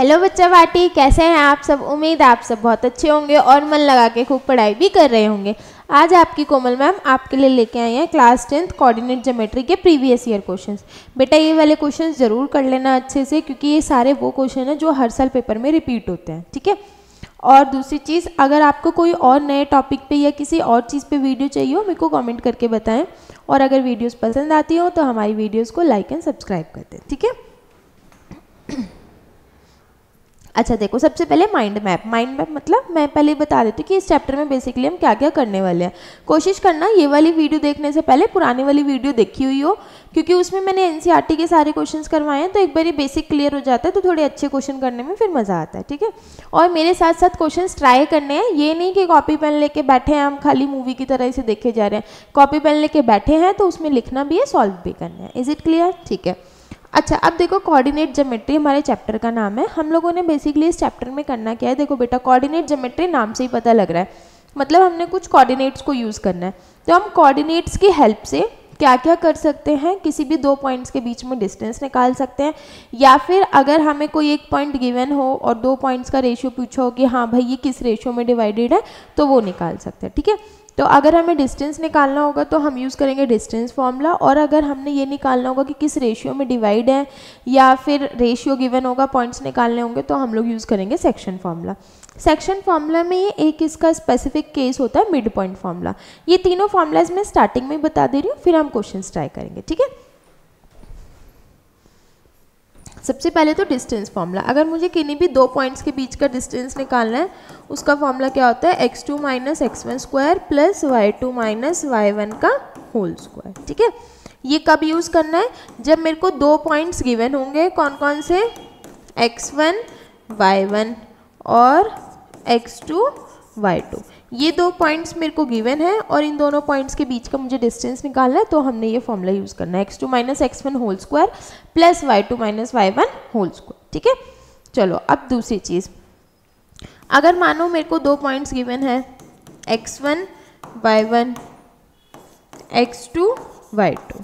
Hello बच्चा party, कैसे हैं आप सब। उम्मीद आप सब बहुत अच्छे होंगे और मन लगा के खूब पढ़ाई भी कर रहे होंगे। आज आपकी कोमल मैम आपके लिए लेके आई हैं क्लास 10th कोऑर्डिनेट ज्योमेट्री के प्रीवियस ईयर क्वेश्चंस। बेटा ये वाले क्वेश्चंस ज़रूर कर लेना अच्छे से, क्योंकि ये सारे वो क्वेश्चन हैं जो हर साल पेपर में रिपीट होते हैं, ठीक है। और दूसरी चीज़, अगर आपको कोई और नए टॉपिक पे या किसी और चीज़ पे वीडियो चाहिए हो, मेरे को कमेंट करके बताएं। और अगर वीडियोस पसंद आती हो तो हमारी वीडियोस को लाइक एंड सब्सक्राइब कर दें, ठीक है। अच्छा देखो, सबसे पहले माइंड मैप मतलब मैं पहले बता देती हूँ कि इस चैप्टर में बेसिकली हम क्या क्या करने वाले हैं। कोशिश करना ये वाली वीडियो देखने से पहले पुरानी वाली वीडियो देखी हुई हो, क्योंकि उसमें मैंने एनसीईआरटी के सारे क्वेश्चंस करवाए हैं, तो एक बार ये बेसिक क्लियर हो जाता है तो थोड़े अच्छे क्वेश्चन करने में फिर मज़ा आता है, ठीक है। और मेरे साथ साथ क्वेश्चन ट्राई करने हैं, ये नहीं कि कॉपी पेन लेके बैठे हैं हम खाली मूवी की तरह इसे देखे जा रहे हैं। कॉपी पेन लेके बैठे हैं तो उसमें लिखना भी है, सॉल्व भी करना है। Is it clear? ठीक है। अच्छा, अब देखो कोऑर्डिनेट ज्योमेट्री हमारे चैप्टर का नाम है। हम लोगों ने बेसिकली इस चैप्टर में करना क्या है, देखो बेटा कोऑर्डिनेट ज्योमेट्री नाम से ही पता लग रहा है, मतलब हमने कुछ कोऑर्डिनेट्स को यूज़ करना है। तो हम कोऑर्डिनेट्स की हेल्प से क्या क्या कर सकते हैं, किसी भी दो पॉइंट्स के बीच में डिस्टेंस निकाल सकते हैं, या फिर अगर हमें कोई एक पॉइंट गिवन हो और दो पॉइंट्स का रेशियो पूछा हो कि हाँ भाई ये किस रेशियो में डिवाइडेड है, तो वो निकाल सकते हैं, ठीक है। तो अगर हमें डिस्टेंस निकालना होगा तो हम यूज़ करेंगे डिस्टेंस फॉर्मूला, और अगर हमने ये निकालना होगा कि किस रेशियो में डिवाइड है या फिर रेशियो गिवन होगा, पॉइंट्स निकालने होंगे, तो हम लोग यूज़ करेंगे सेक्शन फार्मूला। सेक्शन फार्मूला में ये एक इसका स्पेसिफिक केस होता है मिड पॉइंट फार्मूला। ये तीनों फार्मूलाज मैं स्टार्टिंग में बता दे रही हूँ, फिर हम क्वेश्चन ट्राई करेंगे, ठीक है। सबसे पहले तो डिस्टेंस फार्मूला, अगर मुझे किन्हीं भी दो पॉइंट्स के बीच का डिस्टेंस निकालना है, उसका फार्मूला क्या होता है, x2 minus x1 square plus y2 minus y1 का होल स्क्वायर, ठीक है। ये कब यूज़ करना है, जब मेरे को दो पॉइंट्स गिवन होंगे, कौन कौन से, x1 y1 और x2 y2। ये दो पॉइंट्स मेरे को गिवन है और इन दोनों पॉइंट्स के बीच का मुझे डिस्टेंस निकालना है, तो हमने ये फॉर्मूला यूज़ करना है, x2 minus x1 whole square plus y2 minus y1 whole square, ठीक है। चलो अब दूसरी चीज़, अगर मानो मेरे को दो पॉइंट्स गिवन है, x1 y1 x2 y2,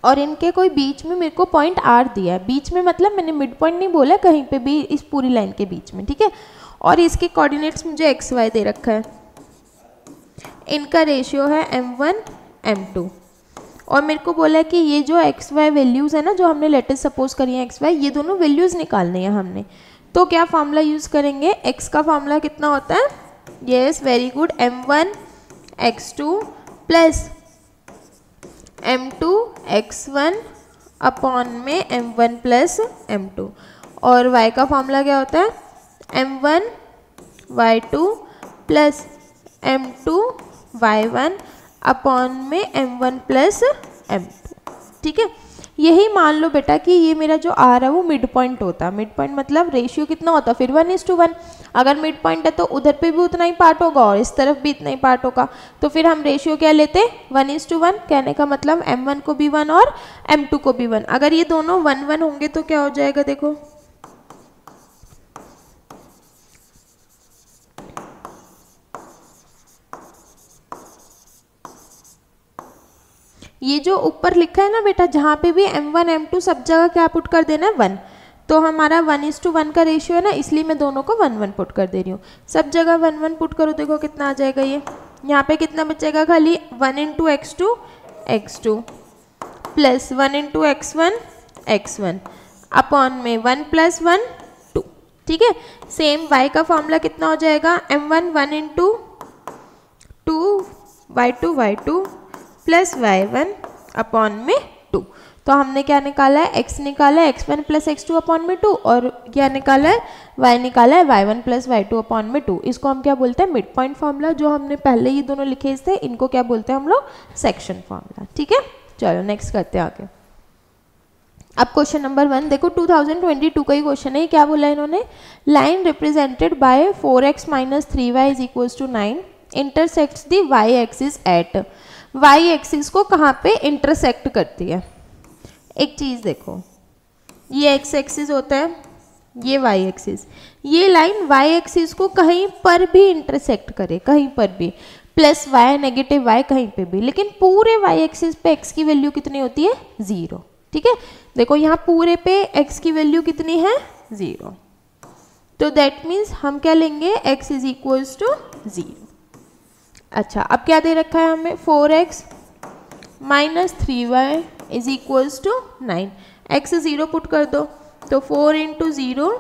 और इनके कोई बीच में मेरे को पॉइंट आर दिया है, बीच में मतलब मैंने मिड पॉइंट नहीं बोला, कहीं पे भी इस पूरी लाइन के बीच में, ठीक है। और इसके कोऑर्डिनेट्स मुझे एक्स वाई दे रखा है, इनका रेशियो है m1 m2, और मेरे को बोला है कि ये जो एक्स वाई वैल्यूज़ है ना, जो हमने लेटेस्ट सपोज करी है एक्स वाई, ये दोनों वैल्यूज़ निकालने हैं हमने। तो क्या फार्मूला यूज़ करेंगे, एक्स का फार्मूला कितना होता है, yes very good, m1 x2 plus m2 x1 upon में m1 प्लस m2, और y का फॉर्मूला क्या होता है, m1 y2 plus m2 y1 upon में m1 प्लस m2, ठीक है। यही मान लो बेटा कि ये मेरा जो आ रहा है वो मिड पॉइंट होता है। मिड पॉइंट मतलब रेशियो कितना होता है, फिर 1:1। अगर मिड पॉइंट है तो उधर पे भी उतना ही पार्ट होगा और इस तरफ भी इतना ही पार्ट होगा, तो फिर हम रेशियो क्या लेते, 1:1। कहने का मतलब m1 को भी 1 और m2 को भी 1। अगर ये दोनों 1:1 होंगे तो क्या हो जाएगा, देखो ये जो ऊपर लिखा है ना बेटा, जहाँ पे भी m1 m2 सब जगह क्या पुट कर देना है, 1। तो हमारा 1:1 का रेशियो है ना, इसलिए मैं दोनों को 1:1 पुट कर दे रही हूँ। सब जगह 1:1 पुट करो, देखो कितना आ जाएगा, ये यहाँ पे कितना बचेगा, खाली 1 into x2 plus 1 into x1 upon में 1 प्लस 1 2, ठीक है। सेम y का फॉर्मूला कितना हो जाएगा, m1 1 into 2 y2 plus y1 upon में 2। तो हमने क्या निकाला है, x निकाला है x1 प्लस x2 अपॉन में 2, और क्या निकाला है, y निकाला है y1 प्लस y2 अपॉन में 2। इसको हम क्या बोलते हैं, मिड पॉइंट फार्मूला। जो हमने पहले ये दोनों लिखे थे, इनको क्या बोलते हैं हम लोग, सेक्शन फार्मूला, ठीक है। चलो नेक्स्ट करते हैं आगे। अब क्वेश्चन नंबर 1 देखो, 2022 का ही क्वेश्चन है। क्या बोला इन्होंने, line represented by 4x minus 3y is equals to 9 intersects the y axis at, y axis को कहाँ पे इंटरसेक्ट करती है। एक चीज़ देखो, ये x एक्सिस होता है, ये y एक्सिस, ये लाइन y एक्सिस को कहीं पर भी इंटरसेक्ट करे, कहीं पर भी, प्लस वाई नेगेटिव वाई कहीं पे भी, लेकिन पूरे वाई एक्सिस पे x की वैल्यू कितनी होती है 0। ठीक है, देखो यहाँ पूरे पे x की वैल्यू कितनी है 0, तो दैट मीन्स हम क्या लेंगे x इज इक्वल्स टू 0। अच्छा, अब क्या दे रखा है हमें 4x minus 3y is equals to 9। x 0 put कर दो तो 4 into 0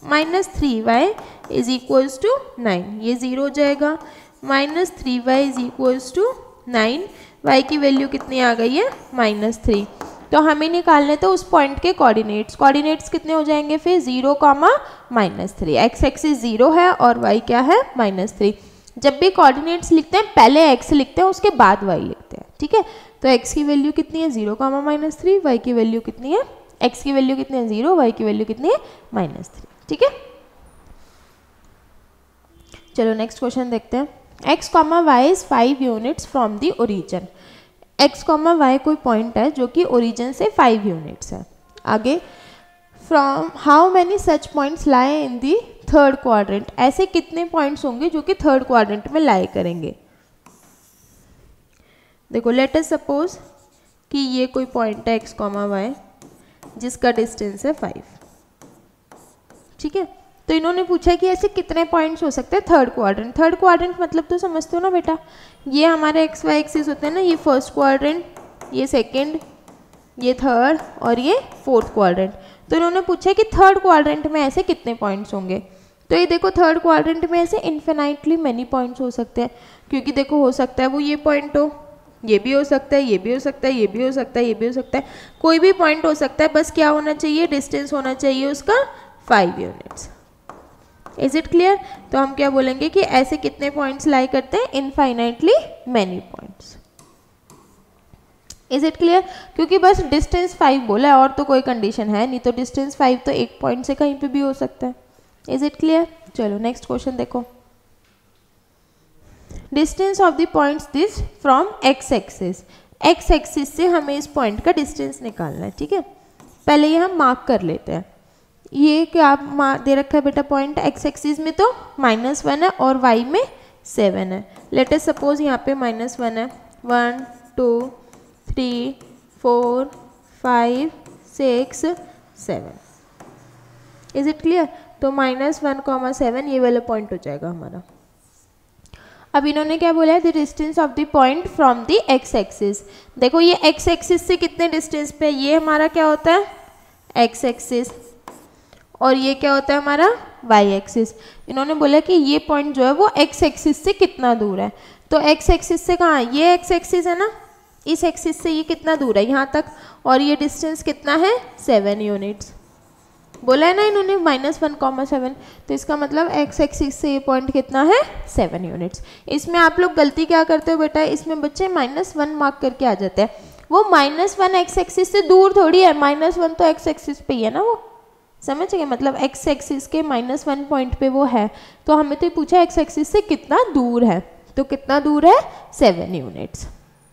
minus 3y is equals to 9, ये 0 हो जाएगा। Minus 3y is equals to 9, y की वैल्यू कितनी आ गई है -3। तो हमें निकालने तो उस पॉइंट के कोऑर्डिनेट्स, कोऑर्डिनेट्स कितने हो जाएंगे फिर 0, -3। x एक्सिस 0 है और y क्या है -3। जब भी कोऑर्डिनेट्स लिखते हैं पहले x लिखते हैं उसके बाद y लिखते हैं। ठीक है, तो x की वैल्यू कितनी है 0, -3, y की वैल्यू कितनी है, x की वैल्यू कितनी है 0, y की वैल्यू कितनी है -3। ठीक है, चलो नेक्स्ट क्वेश्चन देखते हैं। x, y is 5 units from the origin. x, y कोई पॉइंट है जो कि ओरिजिन से 5 यूनिट्स है। आगे from how many such points lie in the third quadrant, ऐसे कितने पॉइंट्स होंगे जो कि थर्ड क्वाड्रेंट में लाई करेंगे। देखो लेट अस सपोज कि ये कोई पॉइंट है x, y जिसका डिस्टेंस है 5। ठीक है, तो इन्होंने पूछा कि ऐसे कितने पॉइंट्स हो सकते हैं थर्ड क्वाड्रेंट। थर्ड क्वाड्रेंट मतलब तो समझते हो ना बेटा, ये हमारे एक्स वाई एक्सिस होते हैं ना, ये फर्स्ट क्वाड्रेंट, ये सेकंड, ये थर्ड और ये फोर्थ क्वाड्रेंट। तो इन्होंने पूछा कि थर्ड क्वाड्रेंट में ऐसे कितने पॉइंट्स होंगे। तो ये देखो थर्ड क्वाड्रेंट में ऐसे इन्फिनाइटली मैनी पॉइंट्स हो सकते हैं, क्योंकि देखो हो सकता है वो ये पॉइंट हो, ये भी हो सकता है, ये भी हो सकता है, ये भी हो सकता है, ये भी हो सकता है, कोई भी पॉइंट हो सकता है, बस क्या होना चाहिए, डिस्टेंस होना चाहिए उसका 5 यूनिट्स। Is it clear. तो हम क्या बोलेंगे कि ऐसे कितने पॉइंट्स लाई करते हैं, infinitely many points. Is it clear, क्योंकि बस डिस्टेंस 5 बोला है और तो कोई कंडीशन है नहीं, तो डिस्टेंस 5 तो एक पॉइंट से कहीं पे भी हो सकता है। Is it clear. चलो नेक्स्ट क्वेश्चन देखो। Distance of the points this from x axis, x axis से हमें इस पॉइंट का डिस्टेंस निकालना है। ठीक है, पहले ये हम मार्क कर लेते हैं। ये क्या दे रखा है बेटा पॉइंट, एक्स एक्सिस में तो -1 है और y में 7 है। लेट अस सपोज यहाँ पे -1 है, 1 2 3 4 5 6 7। Is it clear. तो -1, 7 ये वाला पॉइंट हो जाएगा हमारा। अब इन्होंने क्या बोला है, the distance of the point from the x axis. देखो ये एक्स एक्सिस से कितने डिस्टेंस पे, ये हमारा क्या होता है एक्स एक्सिस, और ये क्या होता है हमारा वाई एक्सिस। इन्होंने बोला कि ये पॉइंट जो है वो एक्स एक्सिस से कितना दूर है। तो एक्स एक्सिस से कहाँ है, ये एक्स एक्सिस है ना, इस एक्सिस से ये कितना दूर है यहाँ तक, और ये डिस्टेंस कितना है 7 यूनिट्स। बोला है ना इन्होंने -1, 7, तो इसका मतलब एक्स एक्सिस से ये पॉइंट कितना है 7 यूनिट्स। इसमें आप लोग गलती क्या करते हो बेटा, इसमें बच्चे -1 मार्क करके आ जाते हैं। वो -1 एक्स एक्सिस से दूर थोड़ी है, -1 तो एक्स एक्सिस पे ही है ना, वो समझ गए, मतलब एक्स एक्सिस के -1 पॉइंट पे वो है। तो हमें तो पूछा एक्स एक्सिस से कितना दूर है, तो कितना दूर है 7 यूनिट्स।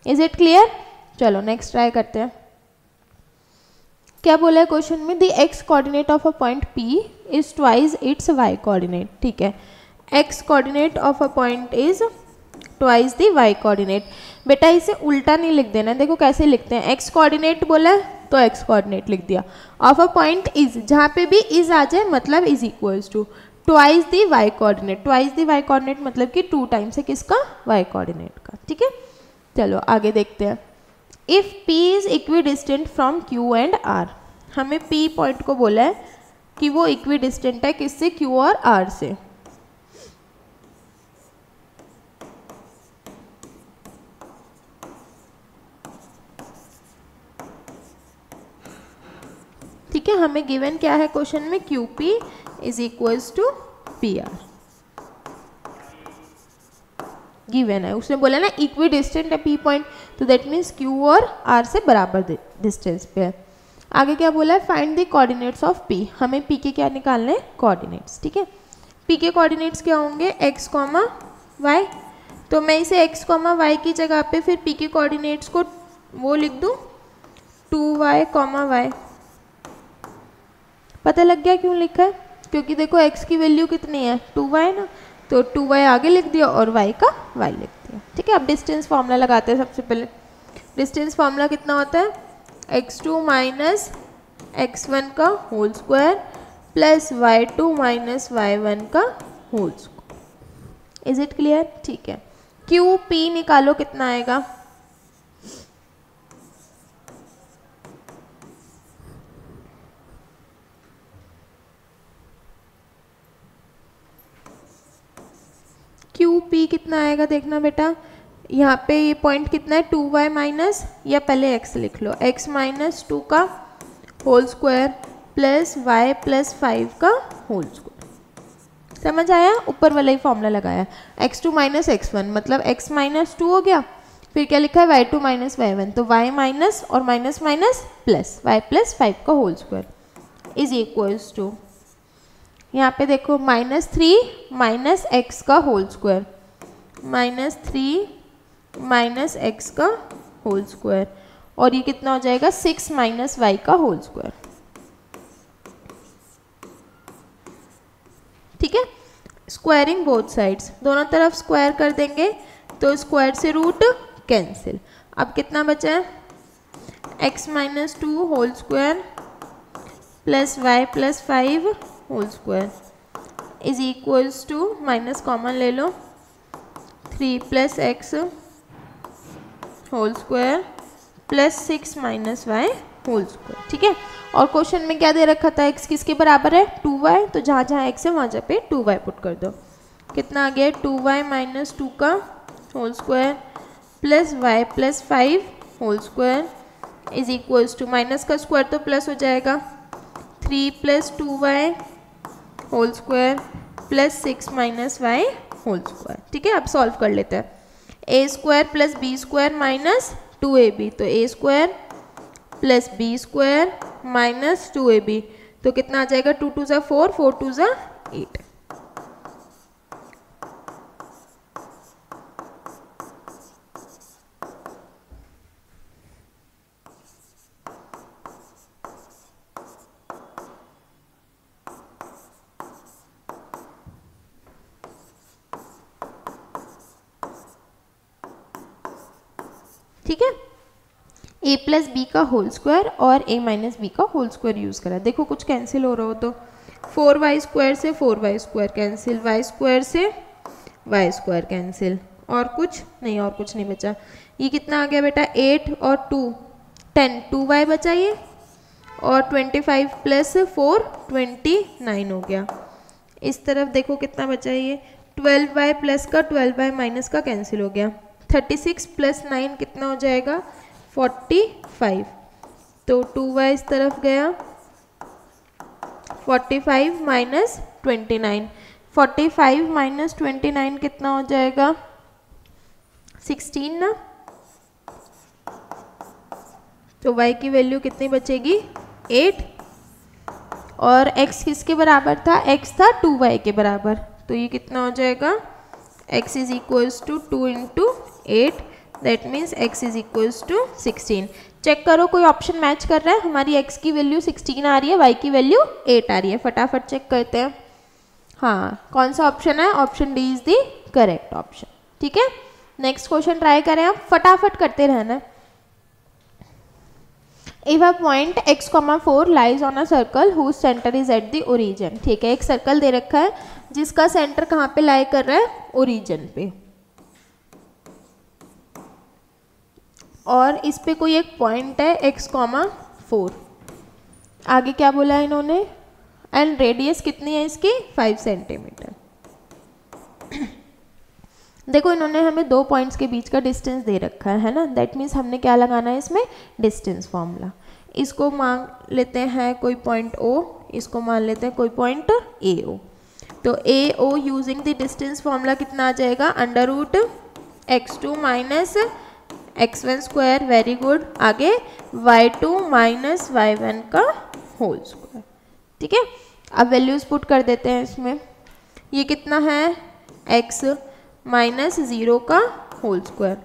Is it clear. चलो नेक्स्ट ट्राई करते हैं। क्या बोला है क्वेश्चन में, the X coordinate of a point P is twice its Y coordinate. ठीक है, X coordinate of a point is twice the Y coordinate. बेटा इसे उल्टा नहीं लिख देना, देखो कैसे लिखते हैं, एक्स कोऑर्डिनेट बोला है तो एक्स कोऑर्डिनेट लिख दिया, ऑफ अ पॉइंट इज, जहाँ पे भी इज आ जाए मतलब is equals to twice the Y coordinate. Twice the Y coordinate मतलब कि 2 टाइम्स है किसका, वाई कोऑर्डिनेट का। ठीक है, चलो आगे देखते हैं। If P is equi distant from Q and R, हमें P पॉइंट को बोला है कि वो इक्वी डिस्टेंट है किससे, Q और R से। ठीक है, हमें गिवन क्या है क्वेश्चन में, QP is equals to PR given है। उसने बोला ना इक्वी डिस्टेंट है P पॉइंट, तो दैट मीन्स Q और R से बराबर डिस्टेंस पे है। आगे क्या बोला है, find the coordinates of P, हमें P के क्या निकालने हैं, कोऑर्डिनेट्स। ठीक है, P के कोऑर्डिनेट्स क्या होंगे, x, y। तो मैं इसे x, y की जगह पे फिर P के कोऑर्डिनेट्स को वो लिख दूँ 2y, y। पता लग गया क्यों लिखा है, क्योंकि देखो x की वैल्यू कितनी है 2y ना, तो 2y आगे लिख दिया और y का y लिख दिया। ठीक है, अब डिस्टेंस फार्मूला लगाते हैं। सबसे पहले डिस्टेंस फार्मूला कितना होता है, x2 माइनस x1 का whole square plus y2 minus y1 का whole square. Is it clear? ठीक है, QP निकालो कितना आएगा, QP कितना आएगा देखना बेटा, यहाँ पे ये पॉइंट कितना है 2y माइनस, या पहले x लिख लो, x माइनस 2 का whole square plus y plus 5 का होल स्क्वायर। समझ आया? ऊपर वाला ही फॉर्मूला लगाया, x2 माइनस x1 मतलब x माइनस 2 हो गया, फिर क्या लिखा है y2 माइनस y1, तो y माइनस और minus minus plus y plus 5 का whole square is equals to, यहाँ पे देखो -3 माइनस एक्स का होल स्क्वायर, -3 माइनस एक्स का होल स्क्वायर, और ये कितना हो जाएगा 6 माइनस वाई का होल स्क्वायर। ठीक है, स्क्वायरिंग बोथ साइड्स, दोनों तरफ स्क्वायर कर देंगे तो स्क्वायर से रूट कैंसिल। अब कितना बचा है, x minus 2 whole square plus y plus 5 whole square is equals to, minus common ले लो, 3 plus x whole square plus 6 minus Y whole square. ठीक है, और क्वेश्चन में क्या दे रखा था, x किसके बराबर है 2y, तो जहाँ जहाँ x है वहाँ पे 2y पुट कर दो। कितना आ गया 2y माइनस 2 का whole square plus y plus 5 whole square is equals to, minus का स्क्वायर तो प्लस हो जाएगा, 3 plus 2y whole square plus 6 minus Y whole square. ठीक है, अब सॉल्व कर लेते हैं, A square plus B square minus 2ab, तो A square plus B square minus 2ab, तो कितना आ जाएगा 2 2 ज़ा 4, 4 2 ज़ा 8। ठीक है, a प्लस बी का होल स्क्वायर और a माइनस बी का होल स्क्वायर यूज़ करा। देखो कुछ कैंसिल हो रहा हो तो 4y स्क्वायर से 4y square cancel, y square से y स्क्वायर कैंसिल, और कुछ नहीं, और कुछ नहीं बचा। ये कितना आ गया बेटा 8 और 2 10, 2y बचा ये, और 25 प्लस 4 29 हो गया। इस तरफ देखो कितना बचा ये 12y प्लस का 12y माइनस का कैंसिल हो गया, 36 प्लस 9 कितना हो जाएगा 45, तो 2y इस तरफ गया, 45 माइनस 29, 45 माइनस 29 कितना हो जाएगा 16 ना, तो y की वैल्यू कितनी बचेगी 8, और x किसके बराबर था, x था 2y के बराबर, तो ये कितना हो जाएगा x is equals to 2 into 8, that means x is equals to 16। Check करो कोई ऑप्शन मैच कर रहा है, हमारी x की वैल्यू 16 आ रही है, y की वैल्यू 8 आ रही है, फटाफट चेक करते हैं। हाँ, कौन सा ऑप्शन है, option D is the correct option. ठीक है, नेक्स्ट क्वेश्चन ट्राई करें, आप फटाफट करते रहना। If a point x, 4 lies on a circle whose center is at the origin। ठीक है, एक सर्कल दे रखा है जिसका सेंटर कहाँ पे लाई कर रहा है, ओरिजिन पे, और इस पे कोई एक पॉइंट है x, 4, आगे क्या बोला है इन्होंने, एंड रेडियस कितनी है इसकी 5 सेंटीमीटर। देखो इन्होंने हमें दो पॉइंट्स के बीच का डिस्टेंस दे रखा है ना, दैट मीन्स हमने क्या लगाना है इसमें डिस्टेंस फॉर्मूला। इसको मान लेते हैं कोई पॉइंट O, इसको मान लेते हैं कोई पॉइंट AO, तो AO using the distance formula कितना आ जाएगा, under root x2 minus x1 square, very good, आगे y2 माइनस y1 का होल स्क्वायर। ठीक है, अब वैल्यूज पुट कर देते हैं इसमें, ये कितना है x माइनस 0 का होल स्क्वायर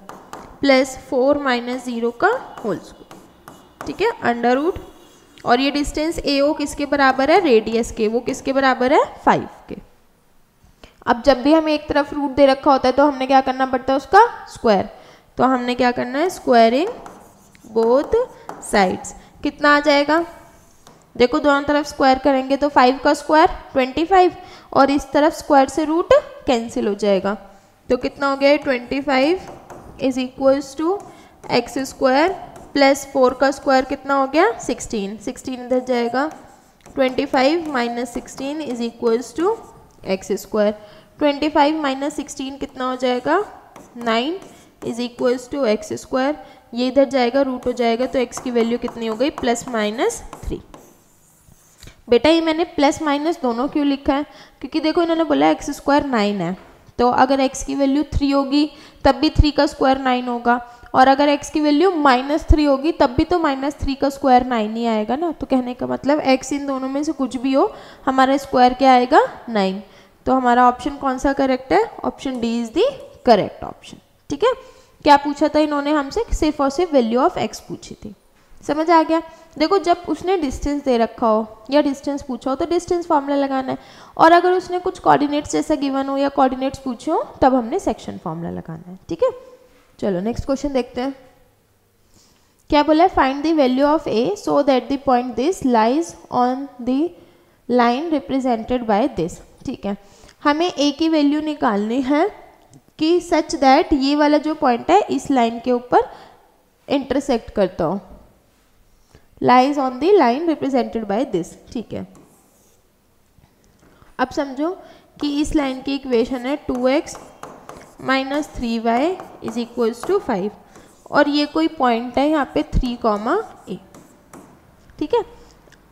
प्लस 4 माइनस 0 का होल स्क्वायर। ठीक है, अंडर रूट, और ये डिस्टेंस AO किसके बराबर है, रेडियस के, वो किसके बराबर है 5 के। अब जब भी हमें एक तरफ रूट दे रखा होता है तो हमने क्या करना पड़ता है उसका स्क्वायर, तो हमने क्या करना है स्क्वायरिंग बोथ साइड्स। कितना आ जाएगा, देखो दोनों तरफ स्क्वायर करेंगे तो 5 का स्क्वायर 25 और इस तरफ स्क्वायर से रूट कैंसिल हो जाएगा, तो कितना हो गया 25 is equals to x square plus 4 का स्क्वायर कितना हो गया 16, 16 इधर जाएगा, 25 minus 16 is equals to x square, 25 minus 16 कितना हो जाएगा 9 is equals to x square, ये इधर जाएगा रूट हो जाएगा तो x की वैल्यू कितनी हो गई +-3। बेटा ये मैंने प्लस माइनस दोनों क्यों लिखा है, क्योंकि देखो इन्होंने बोला एक्स स्क्वायर 9 है, तो अगर x की वैल्यू 3 होगी तब भी 3 का स्क्वायर 9 होगा, और अगर x की वैल्यू -3 होगी तब भी तो -3 का स्क्वायर 9 ही आएगा ना। तो कहने का मतलब x इन दोनों में से कुछ भी हो हमारा स्क्वायर क्या आएगा 9, तो हमारा ऑप्शन कौन सा करेक्ट है, option D is the correct option. ठीक है, क्या पूछा था इन्होंने हमसे, सिर्फ और सिर्फ वैल्यू ऑफ x पूछी थी, समझ आ गया। देखो जब उसने डिस्टेंस दे रखा हो या डिस्टेंस पूछा हो तो डिस्टेंस फार्मूला लगाना है, और अगर उसने कुछ कोऑर्डिनेट्स जैसा गिवन हो या कोऑर्डिनेट्स पूछे हो तब हमने सेक्शन फार्मूला लगाना है। ठीक है, चलो नेक्स्ट क्वेश्चन देखते हैं। क्या बोला है, find the value of a so that the point this lies on the line represented by this. ठीक है, हमें a की वैल्यू निकालनी है कि सच दैट ये वाला जो पॉइंट है इस लाइन के ऊपर इंटरसेक्ट करता हो, lies on the line represented by this. ठीक है, अब समझो कि इस लाइन की इक्वेशन है 2x minus 3y is equals to 5 और ये कोई पॉइंट है यहाँ पे 3, a। ठीक है,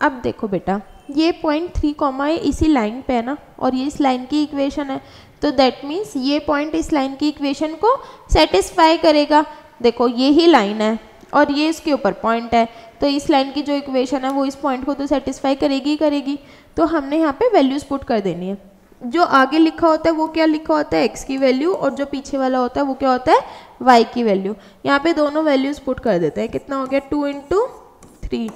अब देखो बेटा ये पॉइंट 3, a इसी लाइन पे है ना, और ये इस लाइन की इक्वेशन है, तो दैट मीन्स ये पॉइंट इस लाइन की इक्वेशन को सेटिस्फाई करेगा। देखो ये ही लाइन है और ये इसके ऊपर पॉइंट है, तो इस लाइन की जो इक्वेशन है वो इस पॉइंट को तो सेटिस्फाई करेगी ही करेगी, तो हमने यहाँ पे वैल्यूज पुट कर देनी है। जो आगे लिखा होता है वो क्या लिखा होता है x की वैल्यू, और जो पीछे वाला होता है वो क्या होता है y की वैल्यू। यहाँ पे दोनों वैल्यूज पुट कर देते हैं, कितना हो गया 2 × 3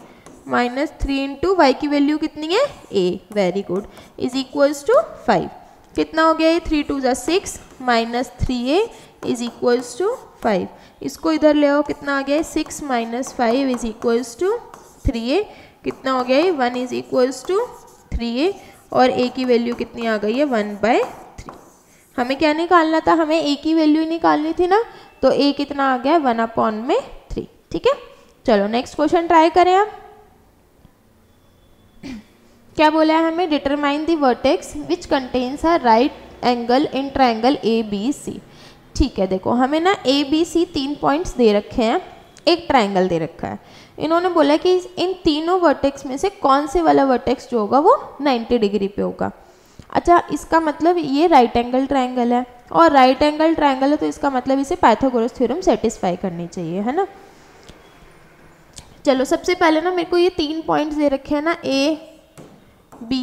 माइनस 3 × y की वैल्यू कितनी है a, very good, is equals to 5। कितना हो गया ये 3 × 2 = 6 minus 3a is equals to 5। इसको इधर ले आओ, कितना आ गया 6 - 5 इज इक्वल्स टू 3a, कितना हो गया 1 इज इक्वल्स टू 3a, और a की वैल्यू कितनी आ गई है 1/3। हमें क्या निकालना था, हमें a की वैल्यू निकालनी थी ना, तो a कितना आ गया 1/3। ठीक है, चलो नेक्स्ट क्वेश्चन ट्राई करें हम। क्या बोला है हमें, determine the vertex which contains a right angle in triangle ABC। ठीक है, देखो हमें ना ABC 3 पॉइंट्स दे रखे हैं, एक ट्रायंगल दे रखा है। इन्होंने बोला कि इन तीनों वर्टेक्स में से कौन से वाला वर्टेक्स जो होगा वो 90 डिग्री पे होगा। अच्छा, इसका मतलब ये राइट एंगल ट्रायंगल है, और राइट एंगल ट्रायंगल है तो इसका मतलब इसे पाइथागोरस थ्योरम सेटिस्फाई करनी चाहिए, है ना। चलो सबसे पहले ना मेरे को ये 3 पॉइंट्स दे रखे हैं ना, A, B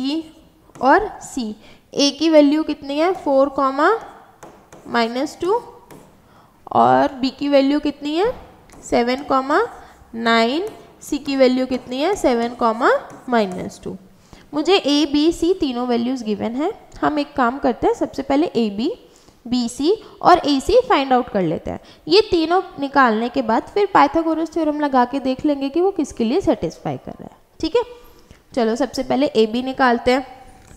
और C। A की वैल्यू कितनी है 4, -2, और B की वैल्यू कितनी है 7, 9, C की वैल्यू कितनी है 7, -2। मुझे A, B, C तीनों वैल्यूज़ गिवन है। हम एक काम करते हैं, सबसे पहले A, B, B, C और A, C फाइंड आउट कर लेते हैं। ये तीनों निकालने के बाद फिर पाइथागोरस थ्योरम लगा के देख लेंगे कि वो किसके लिए सेटिस्फाई कर रहा है। ठीक है, चलो सबसे पहले A, B निकालते हैं।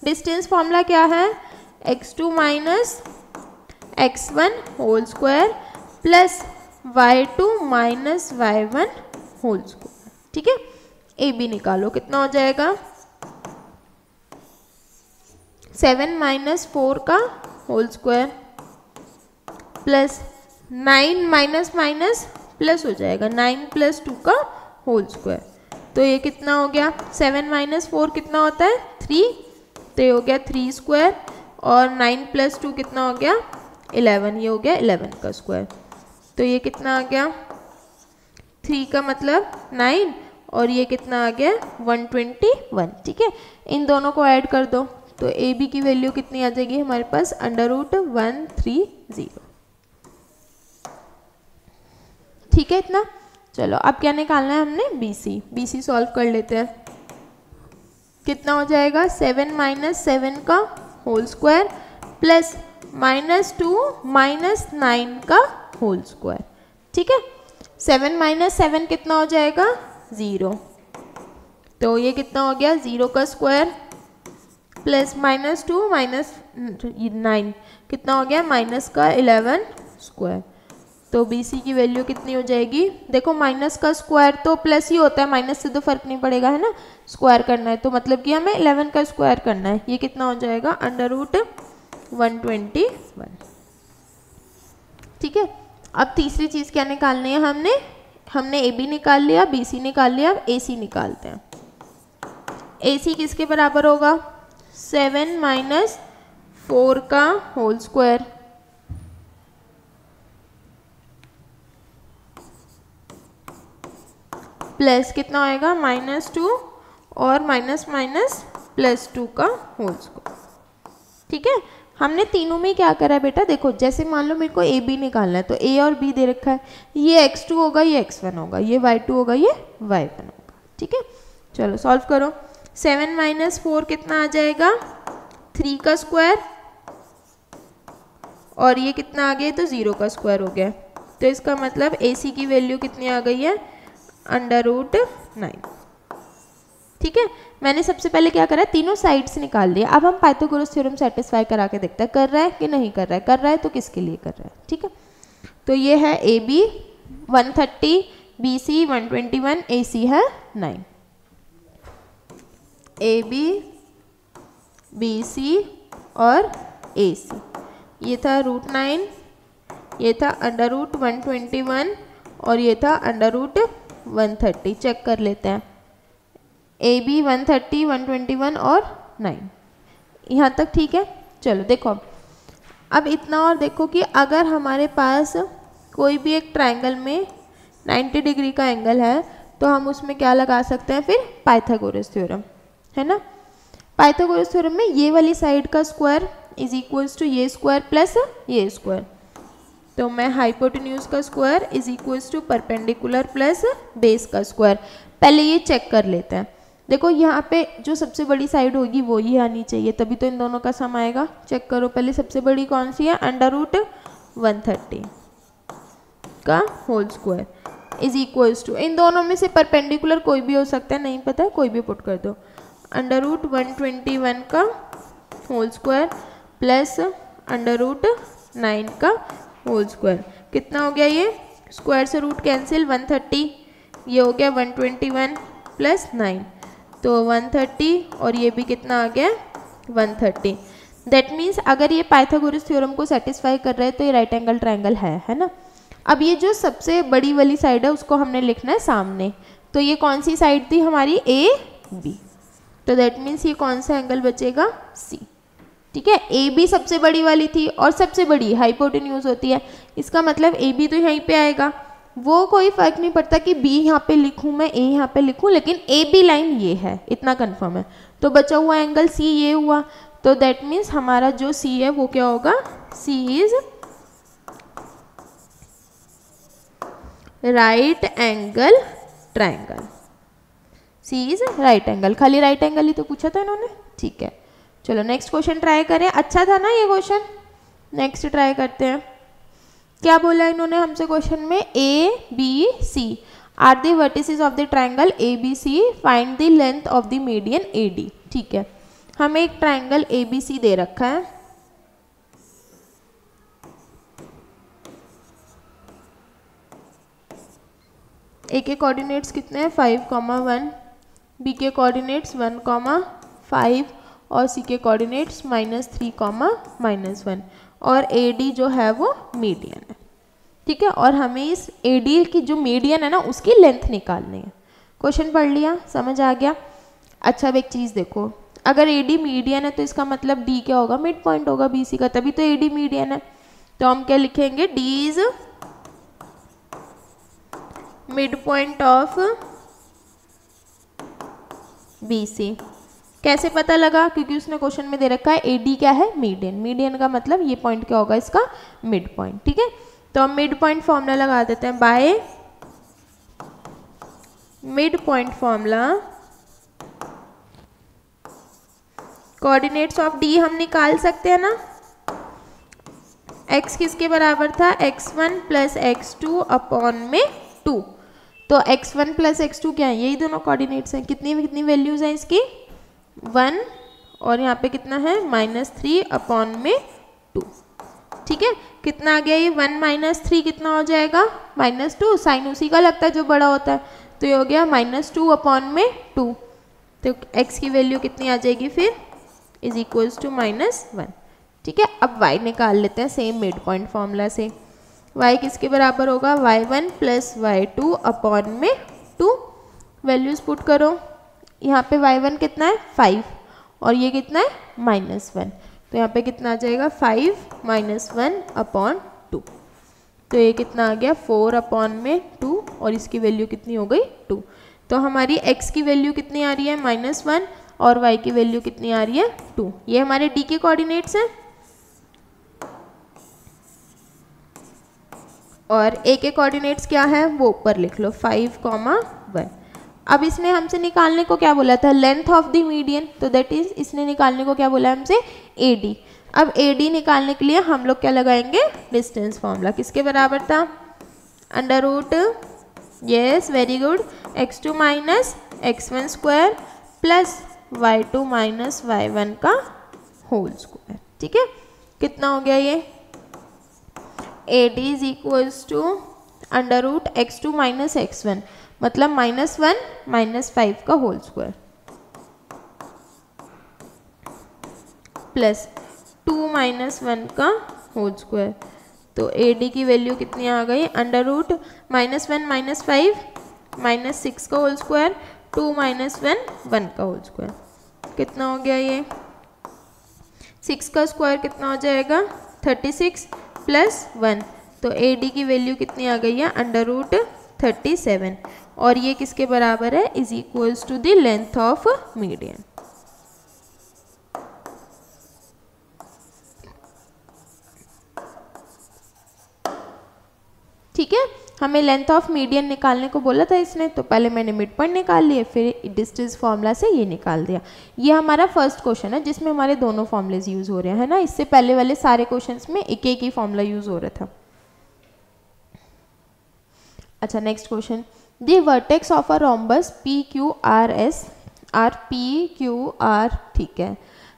डिस्टेंस फॉर्मूला क्या है, x2 - x1 whole square plus y2 - y1 whole square. ठीक है, A, B निकालो, कितना हो जाएगा 7 - 4 का whole square plus 9 minus minus plus हो जाएगा 9 + 2 का होल स्क्वायर। तो ये कितना हो गया 7 - 4 कितना होता है 3, तो ये हो गया 3 स्क्वायर, और 9 + 2 कितना हो गया 11, ये हो गया 11 का स्क्वायर। तो ये कितना आ गया 3 का मतलब 9, और ये कितना आ गया 121। ठीक है, इन दोनों को ऐड कर दो तो ए बी की वैल्यू कितनी आ जाएगी हमारे पास √130। ठीक है इतना। चलो अब क्या निकालना है हमने बी सी सॉल्व कर लेते हैं। कितना हो जाएगा 7 - 7 का होल स्क्वायर प्लस -2 -9 का होल स्क्वायर। ठीक है, 7 - 7 कितना हो जाएगा 0, तो ये कितना हो गया 0 का स्क्वायर प्लस -2 -9 कितना हो गया -11 स्क्वायर। तो BC की वैल्यू कितनी हो जाएगी, देखो माइनस का स्क्वायर तो प्लस ही होता है, माइनस से तो फर्क नहीं पड़ेगा है ना, स्क्वायर करना है तो मतलब कि हमें 11 का स्क्वायर करना है। ये कितना हो जाएगा √121। ठीक है, अब तीसरी चीज़ क्या निकालनी है, हमने AB निकाल लिया, BC निकाल लिया, अब AC निकालते हैं। AC किसके बराबर होगा 7 - 4 का होल स्क्वायर प्लस कितना होएगा -2 और +2 का होल स्क्वायर। ठीक है, हमने तीनों में क्या करा है बेटा, देखो जैसे मान लो मेरे को AB निकालना है तो A और B दे रखा है, ये x2 होगा, ये x1 होगा, ये y2 होगा, ये y1 होगा। ठीक है, चलो सॉल्व करो। 7 - 4 कितना आ जाएगा 3 का स्क्वायर और ये कितना आ गया तो 0 का स्क्वायर हो गया, तो इसका मतलब AC की वैल्यू कितनी आ गई है √9। ठीक है, मैंने सबसे पहले क्या करा, तीनों साइड्स निकाल लिया। अब हम पाइथागोरस थ्योरम सेटिस्फाई करा के देखते हैं कर रहा है कि नहीं कर रहा है, कर रहा है तो किसके लिए कर रहा है। ठीक है, तो ये है AB 130, BC 121, AC है 9। AB BC और AC, ये था √9, ये था √121 और ये था √130। चेक कर लेते हैं, AB 130, 121 और 9, यहाँ तक ठीक है। चलो देखो अब इतना और देखो कि अगर हमारे पास कोई भी एक ट्रायंगल में 90 डिग्री का एंगल है तो हम उसमें क्या लगा सकते हैं फिर पाइथागोरस थ्योरम, है ना। पाइथागोरस थ्योरम में ये वाली साइड का स्क्वायर इज इक्वल्स टू ये स्क्वायर प्लस ये स्क्वायर, तो मैं हाइपोटेन्यूज का square is equals to perpendicular plus base का स्क्वायर। पहले ये चेक कर लेते हैं, देखो यहाँ पे जो सबसे बड़ी साइड होगी वो ही आनी चाहिए, तभी तो इन दोनों का सम आएगा। चेक करो पहले सबसे बड़ी कौन सी है, √130 का whole square is equals to, इन दोनों में से परपेंडिकुलर कोई भी हो सकता है, नहीं पता है कोई भी पुट कर दो, √121 का होल स्क्वायर प्लस √9 का होल स्क्वायर। कितना हो गया, ये स्क्वायर से रूट कैंसिल 130, ये हो गया 121 प्लस 9, तो 130 और ये भी कितना आ गया 130। दैट मीन्स अगर ये पाइथागोरस थ्योरम को सेटिस्फाई कर रहा है तो ये राइट एंगल ट्रायंगल है ना। अब ये जो सबसे बड़ी वाली साइड है उसको हमने लिखना है सामने, तो ये कौन सी साइड थी हमारी AB, तो दैट मीन्स ये कौन सा एंगल बचेगा C। ठीक है, AB सबसे बड़ी वाली थी और सबसे बड़ी हाइपोटेन्यूज होती है, इसका मतलब AB तो यहीं पे आएगा, वो कोई फर्क नहीं पड़ता कि B यहाँ पे लिखूँ मैं A यहाँ पे लिखूँ, लेकिन AB लाइन ये है, इतना कंफर्म है। तो बचा हुआ एंगल C ये हुआ, तो दैट मीन्स हमारा जो C है वो क्या होगा, C is right angle triangle, C is right angle. खाली राइट एंगल ही तो पूछा था इन्होंने। ठीक है, चलो नेक्स्ट क्वेश्चन ट्राई करें, अच्छा था ना ये क्वेश्चन, नेक्स्ट ट्राई करते हैं। क्या बोला इन्होंने हमसे क्वेश्चन में, ABC are the vertices of the triangle ABC, find the length of the median AD। ठीक है, हमें एक ट्रायंगल ABC दे रखा है, A के कोऑर्डिनेट्स कितने हैं 5,1, B के कोऑर्डिनेट्स 1,5 और C के कोऑर्डिनेट्स -3,-1 और AD जो है वो मीडियन है। ठीक है, और हमें इस AD की जो मीडियन है ना उसकी लेंथ निकालनी है। क्वेश्चन पढ़ लिया, समझ आ गया। अच्छा अब एक चीज़ देखो, अगर AD मीडियन है तो इसका मतलब D क्या होगा, मिड पॉइंट होगा BC का, तभी तो AD मीडियन है। तो हम क्या लिखेंगे, D is mid point of BC। कैसे पता लगा, क्योंकि उसने क्वेश्चन में दे रखा है AD क्या है, मीडियन। मीडियन का मतलब ये पॉइंट क्या होगा, इसका मिड पॉइंट। ठीक है, तो हम मिड पॉइंट फॉर्मूला लगा देते हैं, bye mid point formula coordinates of D हम निकाल सकते हैं ना, x किसके बराबर था, x1 प्लस x2 अपॉन में 2। तो x1 प्लस x2 क्या है, यही दोनों कोऑर्डिनेट्स हैं। कितनी वैल्यूज़ हैं इसकी, 1 और यहाँ पे कितना है -3 अपॉन में 2। ठीक है, कितना आ गया ये 1 माइनस 3 कितना हो जाएगा -2, साइन उसी का लगता है जो बड़ा होता है, तो ये हो गया -2 अपॉन में 2। तो x की वैल्यू कितनी आ जाएगी फिर, इज इक्वल्स टू -1। ठीक है, अब y निकाल लेते हैं सेम मिड पॉइंट फॉर्मूला से। y किसके बराबर होगा, y1 प्लस y2 अपॉन में 2। वैल्यूज पुट करो, यहाँ पे y1 कितना है 5 और ये कितना है -1, तो यहाँ पे कितना आ जाएगा 5 - 1 अपॉन 2। तो ये कितना आ गया 4 अपॉन में 2 और इसकी वैल्यू कितनी हो गई 2। तो हमारी x की वैल्यू कितनी आ रही है -1 और y की वैल्यू कितनी आ रही है 2। ये हमारे d के कोऑर्डिनेट्स हैं और a के कोऑर्डिनेट्स क्या है वो ऊपर लिख लो 5, 1। अब इसने हमसे निकालने को क्या बोला था, लेंथ ऑफ द मीडियन, तो दैट इज इसने निकालने को क्या बोला हमसे AD। अब AD निकालने के लिए हम लोग क्या लगाएंगे, डिस्टेंस फॉर्मूला। किसके बराबर था, under root, yes very good, x2 minus x1 square plus y2 minus y1 का होल स्क्वायर। ठीक है, कितना हो गया ये, AD is equals to under root x2 minus x1 मतलब -1 - 5 का होल स्क्वायर प्लस 2 - 1 का होल स्क्वायर। तो AD की वैल्यू कितनी आ गई, अंडर रूट -1 - 5 -6 का होल स्क्वायर 2 - 1 का होल स्क्वायर। कितना हो गया ये, 6 का स्क्वायर कितना हो जाएगा 36 प्लस 1, तो AD की वैल्यू कितनी आ गई है अंडर रूट 37 और ये किसके बराबर है, is equals to the length of median. ठीक है, हमें लेंथ ऑफ मीडियन निकालने को बोला था इसने, तो पहले मैंने मिड पॉइंट निकाल लिए, फिर डिस्टेंस फॉर्मूला से ये निकाल दिया। ये हमारा फर्स्ट क्वेश्चन है जिसमें हमारे दोनों फॉर्मूलेज यूज हो रहे हैं, है ना। इससे पहले वाले सारे क्वेश्चंस में एक ही फॉर्मूला यूज हो रहा था। अच्छा, next question, the vertex of a rhombus PQRS are PQR। ठीक है,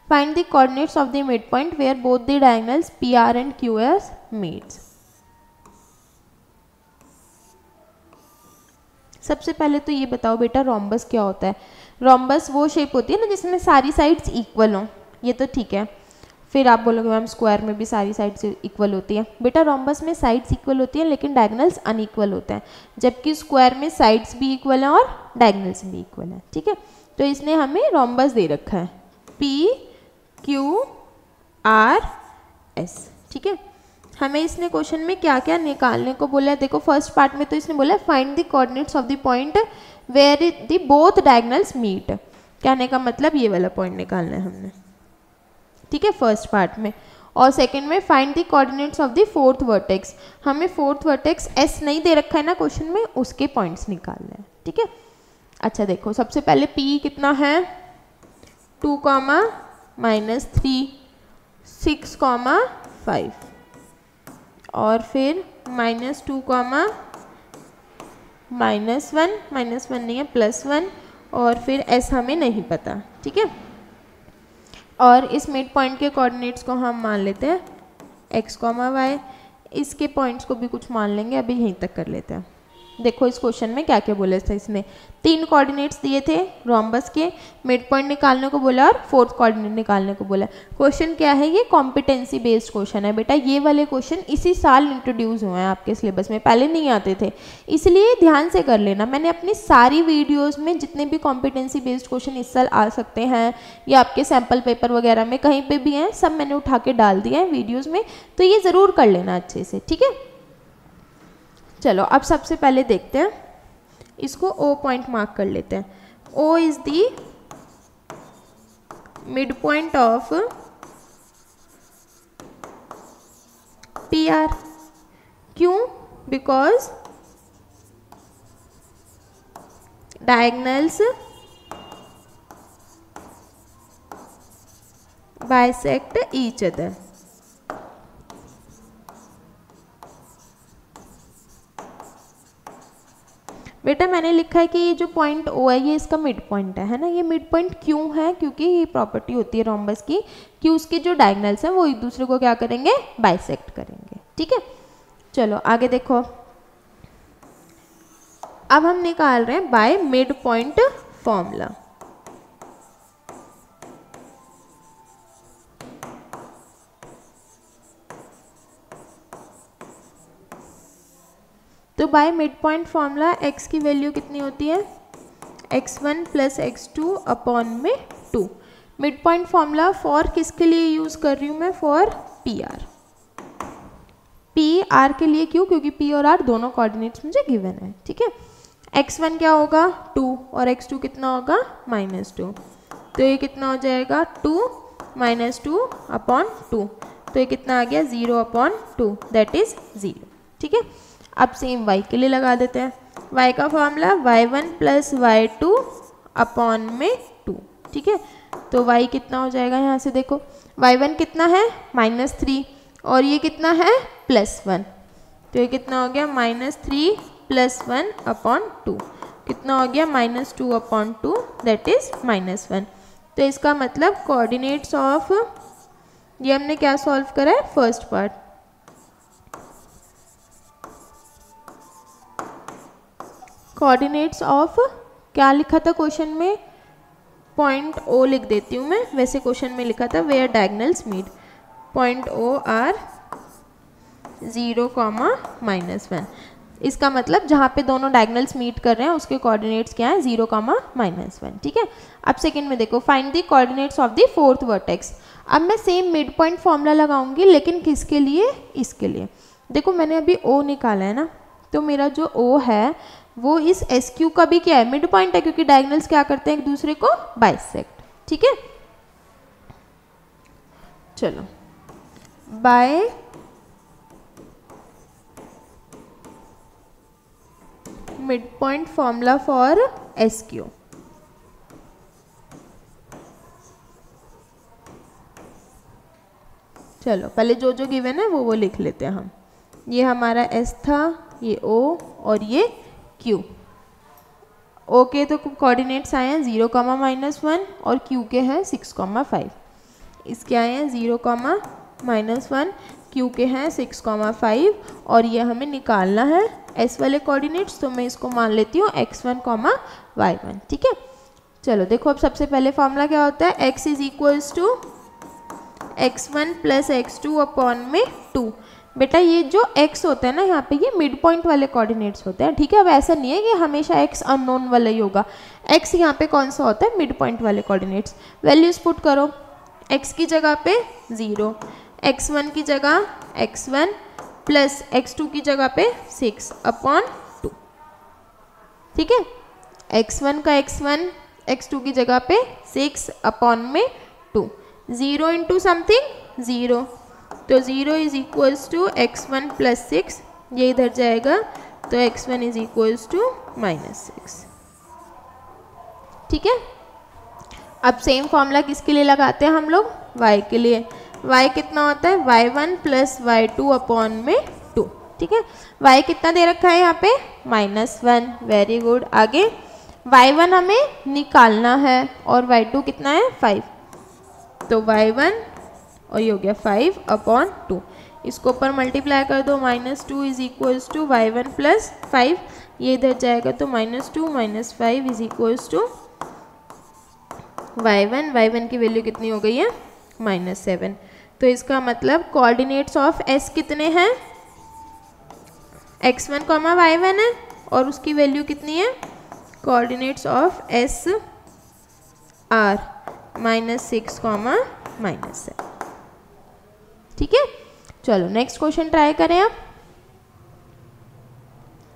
find the coordinates of the mid point where both the diagonals PR and QS meets. सबसे पहले तो ये बताओ बेटा रोम्बस क्या होता है। रोम्बस वो शेप होती है ना जिसमें सारी साइड्स इक्वल हों, ये तो ठीक है। फिर आप बोलोगे मैम स्क्वायर में भी सारी साइड्स इक्वल होती हैं। बेटा रोम्बस में साइड्स इक्वल होती हैं लेकिन डायगोनल्स अनइक्वल होते हैं, जबकि स्क्वायर में साइड्स भी इक्वल हैं और डायगोनल्स भी इक्वल हैं। ठीक है, तो इसने हमें रोम्बस दे रखा है PQRS। ठीक है, हमें इसने क्वेश्चन में क्या क्या निकालने को बोला है। देखो फर्स्ट पार्ट में तो इसने बोला है find the coordinates of the point where the both diagonals meet. कहने का मतलब ये वाला पॉइंट निकालना है हमने, ठीक है, फर्स्ट पार्ट में। और सेकंड में find the coordinates of the fourth vertex. हमें फोर्थ वर्टेक्स S नहीं दे रखा है ना क्वेश्चन में, उसके पॉइंट्स निकालने हैं। ठीक है, अच्छा देखो सबसे पहले P कितना है 2, -3, 6, -5 और फिर -2, -1 नहीं है +1 और फिर S हमें नहीं पता। ठीक है, और इस मिड पॉइंट के कोऑर्डिनेट्स को हम मान लेते हैं x, y। इसके पॉइंट्स को भी कुछ मान लेंगे, अभी यहीं तक कर लेते हैं। देखो इस क्वेश्चन में क्या क्या बोला था इसने, 3 कोऑर्डिनेट्स दिए थे रोम्बस के, मिड पॉइंट निकालने को बोला और फोर्थ कोऑर्डिनेट निकालने को बोला। क्वेश्चन क्या है, ये कॉम्पिटेंसी बेस्ड क्वेश्चन है बेटा। ये वाले क्वेश्चन इसी साल इंट्रोड्यूस हुए हैं आपके सिलेबस में, पहले नहीं आते थे, इसलिए ध्यान से कर लेना। मैंने अपनी सारी वीडियोस में जितने भी कॉम्पिटेंसी बेस्ड क्वेश्चन इस साल आ सकते हैं या आपके सैम्पल पेपर वगैरह में कहीं पर भी हैं, सब मैंने उठा के डाल दिया है वीडियोज़ में, तो ये ज़रूर कर लेना अच्छे से। ठीक है, चलो अब सबसे पहले देखते हैं, इसको O पॉइंट मार्क कर लेते हैं। O is the mid point of PR। क्यों, because diagonals bisect each other. बेटा मैंने लिखा है कि ये जो पॉइंट ओ है ये इसका मिड पॉइंट है ना। ये मिड पॉइंट क्यों है? क्योंकि ये प्रॉपर्टी होती है रोम्बस की कि उसके जो डायगोनल्स हैं वो एक दूसरे को क्या करेंगे? बाइसेक्ट करेंगे। ठीक है, चलो आगे देखो। अब हम निकाल रहे हैं बाय मिड पॉइंट फॉर्मूला। तो by mid point formula x की वैल्यू कितनी होती है? x1 प्लस x2 अपॉन में 2। मिड पॉइंट फॉर्मूला फॉर किसके लिए यूज़ कर रही हूँ मैं? फॉर पी आर के लिए। क्यों? क्योंकि p और r दोनों कोऑर्डिनेट्स मुझे गिवन है। ठीक है, x1 क्या होगा? 2 और x2 कितना होगा? -2। तो ये कितना हो जाएगा? 2 - 2 अपॉन 2। तो ये कितना आ गया? 0 अपॉन 2 दैट इज 0। ठीक है, अब सेम y के लिए लगा देते हैं। y का formula y1 plus y2 upon में 2। ठीक है, तो y कितना हो जाएगा? यहाँ से देखो y1 कितना है? -3 और ये कितना है? +1। तो ये कितना हो गया? -3 + 1 अपॉन 2। कितना हो गया? -2 अपॉन 2 दैट इज -1। तो इसका मतलब कोऑर्डिनेट्स ऑफ, ये हमने क्या सॉल्व करा है? First part. कोऑर्डिनेट्स ऑफ क्या लिखा था क्वेश्चन में? पॉइंट ओ लिख देती हूँ मैं, वैसे क्वेश्चन में लिखा था where diagonals meet. Point O are 0, -1। इसका मतलब जहाँ पे दोनों डायगोनल्स मीट कर रहे हैं उसके कोऑर्डिनेट्स क्या है? 0, -1। ठीक है, अब सेकंड में देखो, find the coordinates of the fourth vertex. अब मैं सेम मिड पॉइंट फॉर्मूला लगाऊंगी, लेकिन किसके लिए? इसके लिए। देखो मैंने अभी ओ निकाला है ना, तो मेरा जो ओ है वो इस एस क्यू का भी क्या है? मिड पॉइंट है, क्योंकि डायगोनल्स क्या करते हैं? एक दूसरे को बाइसेक्ट। ठीक है, चलो bye mid point formula for S Q. चलो पहले जो जो गिवन है वो लिख लेते हैं हम। ये हमारा एस था, ये ओ और ये क्यू। ओ के तो कोऑर्डिनेट्स आए हैं 0, -1 और क्यू के हैं 6, 5। इसके आए हैं 0, -1, क्यू के हैं 6, 5 और ये हमें निकालना है एस वाले कोऑर्डिनेट्स। तो मैं इसको मान लेती हूँ x1, y1। ठीक है, चलो देखो अब सबसे पहले फॉर्मूला क्या होता है? x is equals to x1 plus x2 upon में 2। बेटा ये जो x होता है ना यहाँ पे, ये मिड पॉइंट वाले कोऑर्डिनेट्स होते हैं। ठीक है, अब ऐसा नहीं है कि हमेशा x अननोन वाला ही होगा। x यहाँ पे कौन सा होता है? मिड पॉइंट वाले कोऑर्डिनेट्स। वैल्यूज पुट करो, x की जगह पे 0, x1 की जगह x1 प्लस x2 की जगह पे 6 अपॉन 2। ठीक है, x1 का x1, x2 की जगह पे 6 अपॉन में 2। 0 इंटू समथिंग 0, तो 0 is equals to x1 plus 6, ये इधर जाएगा तो x1 इज इक्वल्स टू -6। ठीक है, अब सेम फॉर्मूला किसके लिए लगाते हैं हम लोग? y के लिए। y कितना होता है? y1 प्लस y2 अपॉन में 2। ठीक है, y कितना दे रखा है यहाँ पे? -1। Very good. आगे y1 हमें निकालना है और y2 कितना है? 5। तो y1 और ये हो गया 5 अपॉन 2। इसको ऊपर मल्टीप्लाई कर दो, -2 is equals to y1 plus 5, ये इधर जाएगा तो -2 - 5 is equals to y1। y1 की वैल्यू कितनी हो गई है? -7। तो इसका मतलब कोऑर्डिनेट्स ऑफ s कितने हैं? x1, y1 है और उसकी वैल्यू कितनी है? Coordinates of s are -6, -7। ठीक है, चलो नेक्स्ट क्वेश्चन ट्राई करें। आप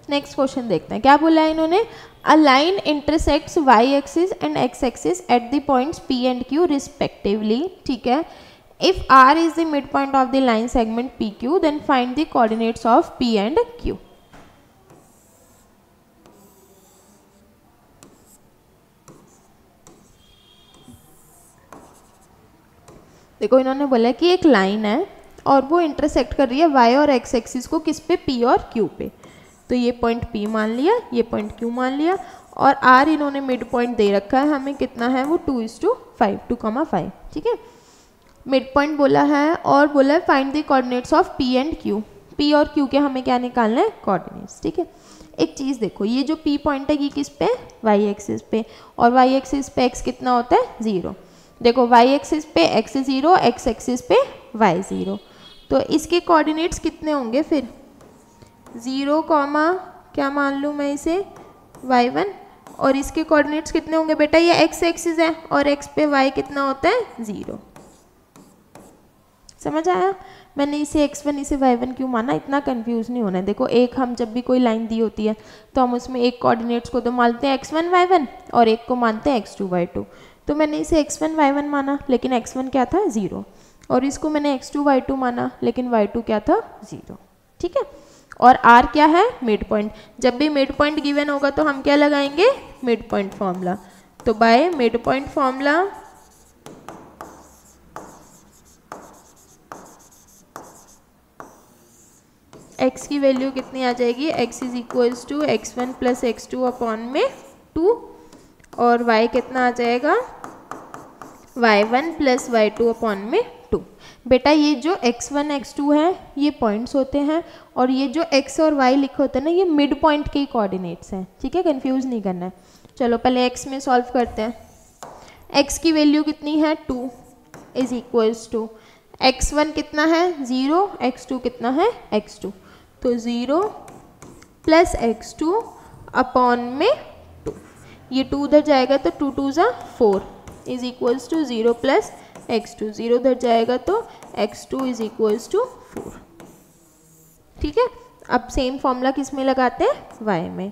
नेक्स्ट क्वेश्चन देखते हैं क्या बोला है इन्होंने। A line intersects y axis and x axis at the points p and q respectively. ठीक है, if r is the mid point of the line segment pq, then find the coordinates of p and q। देखो इन्होंने बोला कि एक line है और वो इंटरसेक्ट कर रही है y और x एक्सिस को, किस पे? p और q पे। तो ये पॉइंट P मान लिया, ये पॉइंट Q मान लिया, और R इन्होंने मिड पॉइंट दे रखा है हमें, कितना है वो 2:5, 2,5, ठीक है। मिड पॉइंट बोला है और बोला है find the coordinates of P and Q। P और Q के हमें क्या निकालना है, कोऑर्डिनेट्स, ठीक है। एक चीज़ देखो, ये जो P पॉइंट है ये किस पे, y एक्सिस पे, और y एक्सिस पे x कितना होता है, 0। देखो y एक्सिस पे x 0, x एक्सिस पे y 0, तो इसके कोऑर्डिनेट्स कितने होंगे फिर, 0, क्या मान लूँ मैं इसे, y1, और इसके कोऑर्डिनेट्स कितने होंगे बेटा, ये x एक्सिस है और x पे y कितना होता है, 0। समझ आया, मैंने इसे x1 इसे y1 क्यों माना, इतना कंफ्यूज नहीं होना है। देखो एक हम जब भी कोई लाइन दी होती है तो हम उसमें एक कोऑर्डिनेट्स को तो मानते हैं x1 y1 और एक को मानते हैं x2 y2, तो मैंने इसे x1 y1 माना लेकिन x1 क्या था, 0, और इसको मैंने x2 y2 माना लेकिन y2 क्या था, 0, ठीक है। और r क्या है, मिड पॉइंट। जब भी मिड पॉइंट गिवन होगा तो हम क्या लगाएंगे, मिड पॉइंट फॉर्मूला। तो by mid point formula x की वैल्यू कितनी आ जाएगी, x is equals to x1 plus x2 upon में 2, और y कितना आ जाएगा, y1 प्लस y2 अपॉन में 2। बेटा ये जो x1 x2 है ये पॉइंट्स होते हैं, और ये जो x और y लिखे होते हैं ना ये मिड पॉइंट के कोऑर्डिनेट्स हैं, ठीक है, कंफ्यूज नहीं करना है। चलो पहले x में सॉल्व करते हैं। x की वैल्यू कितनी है, 2 इज इक्वल्स टू x1 कितना है, 0, x2 कितना है, x2, तो 0 प्लस x2 अपॉन में 2, ये 2 उधर जाएगा तो 2 2 ज़ा 4 is equals to 0 plus x2, 0 उधर जाएगा तो x2 इज इक्वल्स टू 4, ठीक है। अब सेम फॉर्मूला किस में लगाते हैं, y में।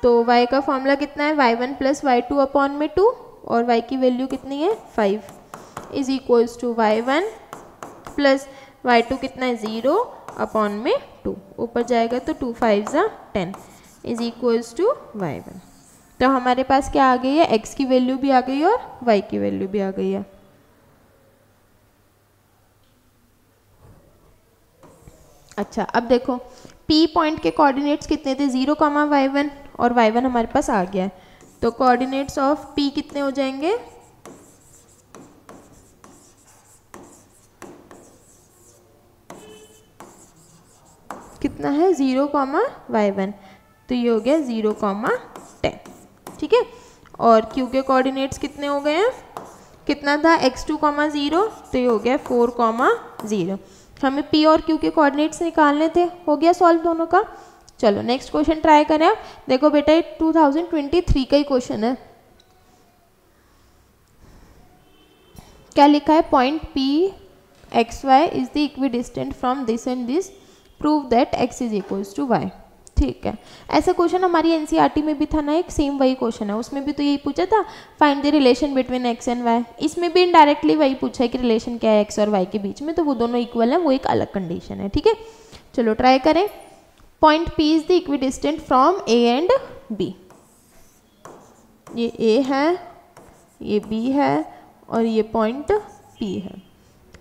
तो y का फॉर्मूला कितना है, y1 प्लस y2 अपॉन में 2, और y की वैल्यू कितनी है, 5 is equals to y1 plus y2 कितना है, 0 अपॉन में 2, ऊपर जाएगा तो 2 5 ज़ा 10 इज इक्वल्स टू y1। तो हमारे पास क्या आ गई है, x की वैल्यू भी आ गई और y की वैल्यू भी आ गई है। अच्छा अब देखो P पॉइंट के कोऑर्डिनेट्स कितने थे, 0, y1, और y1 हमारे पास आ गया है, तो कोऑर्डिनेट्स ऑफ P कितने हो जाएंगे, कितना है, 0, y1, तो ये हो गया 0, 10, ठीक है। और Q के कोऑर्डिनेट्स कितने हो गए हैं, कितना था, x2, 0, तो ये हो गया 4, 0। हमें P और Q के कोऑर्डिनेट्स निकालने थे, हो गया सॉल्व दोनों का। चलो नेक्स्ट क्वेश्चन ट्राई करें। देखो बेटा ये 2023 का ही क्वेश्चन है। क्या लिखा है, point P XY is the equidistant from this and this, prove that x is equals to y। ठीक है, ऐसा क्वेश्चन हमारी एनसीईआरटी में भी था ना, एक सेम वही क्वेश्चन है, उसमें भी तो यही पूछा था, find the relation between x and y। इसमें भी इनडायरेक्टली वही पूछा है कि रिलेशन क्या है x और y के बीच में, तो वो दोनों इक्वल हैं, वो एक अलग कंडीशन है। ठीक है, चलो ट्राई करें। Point P is the equidistant from A and B। ये A है, ये B है, और ये पॉइंट P है।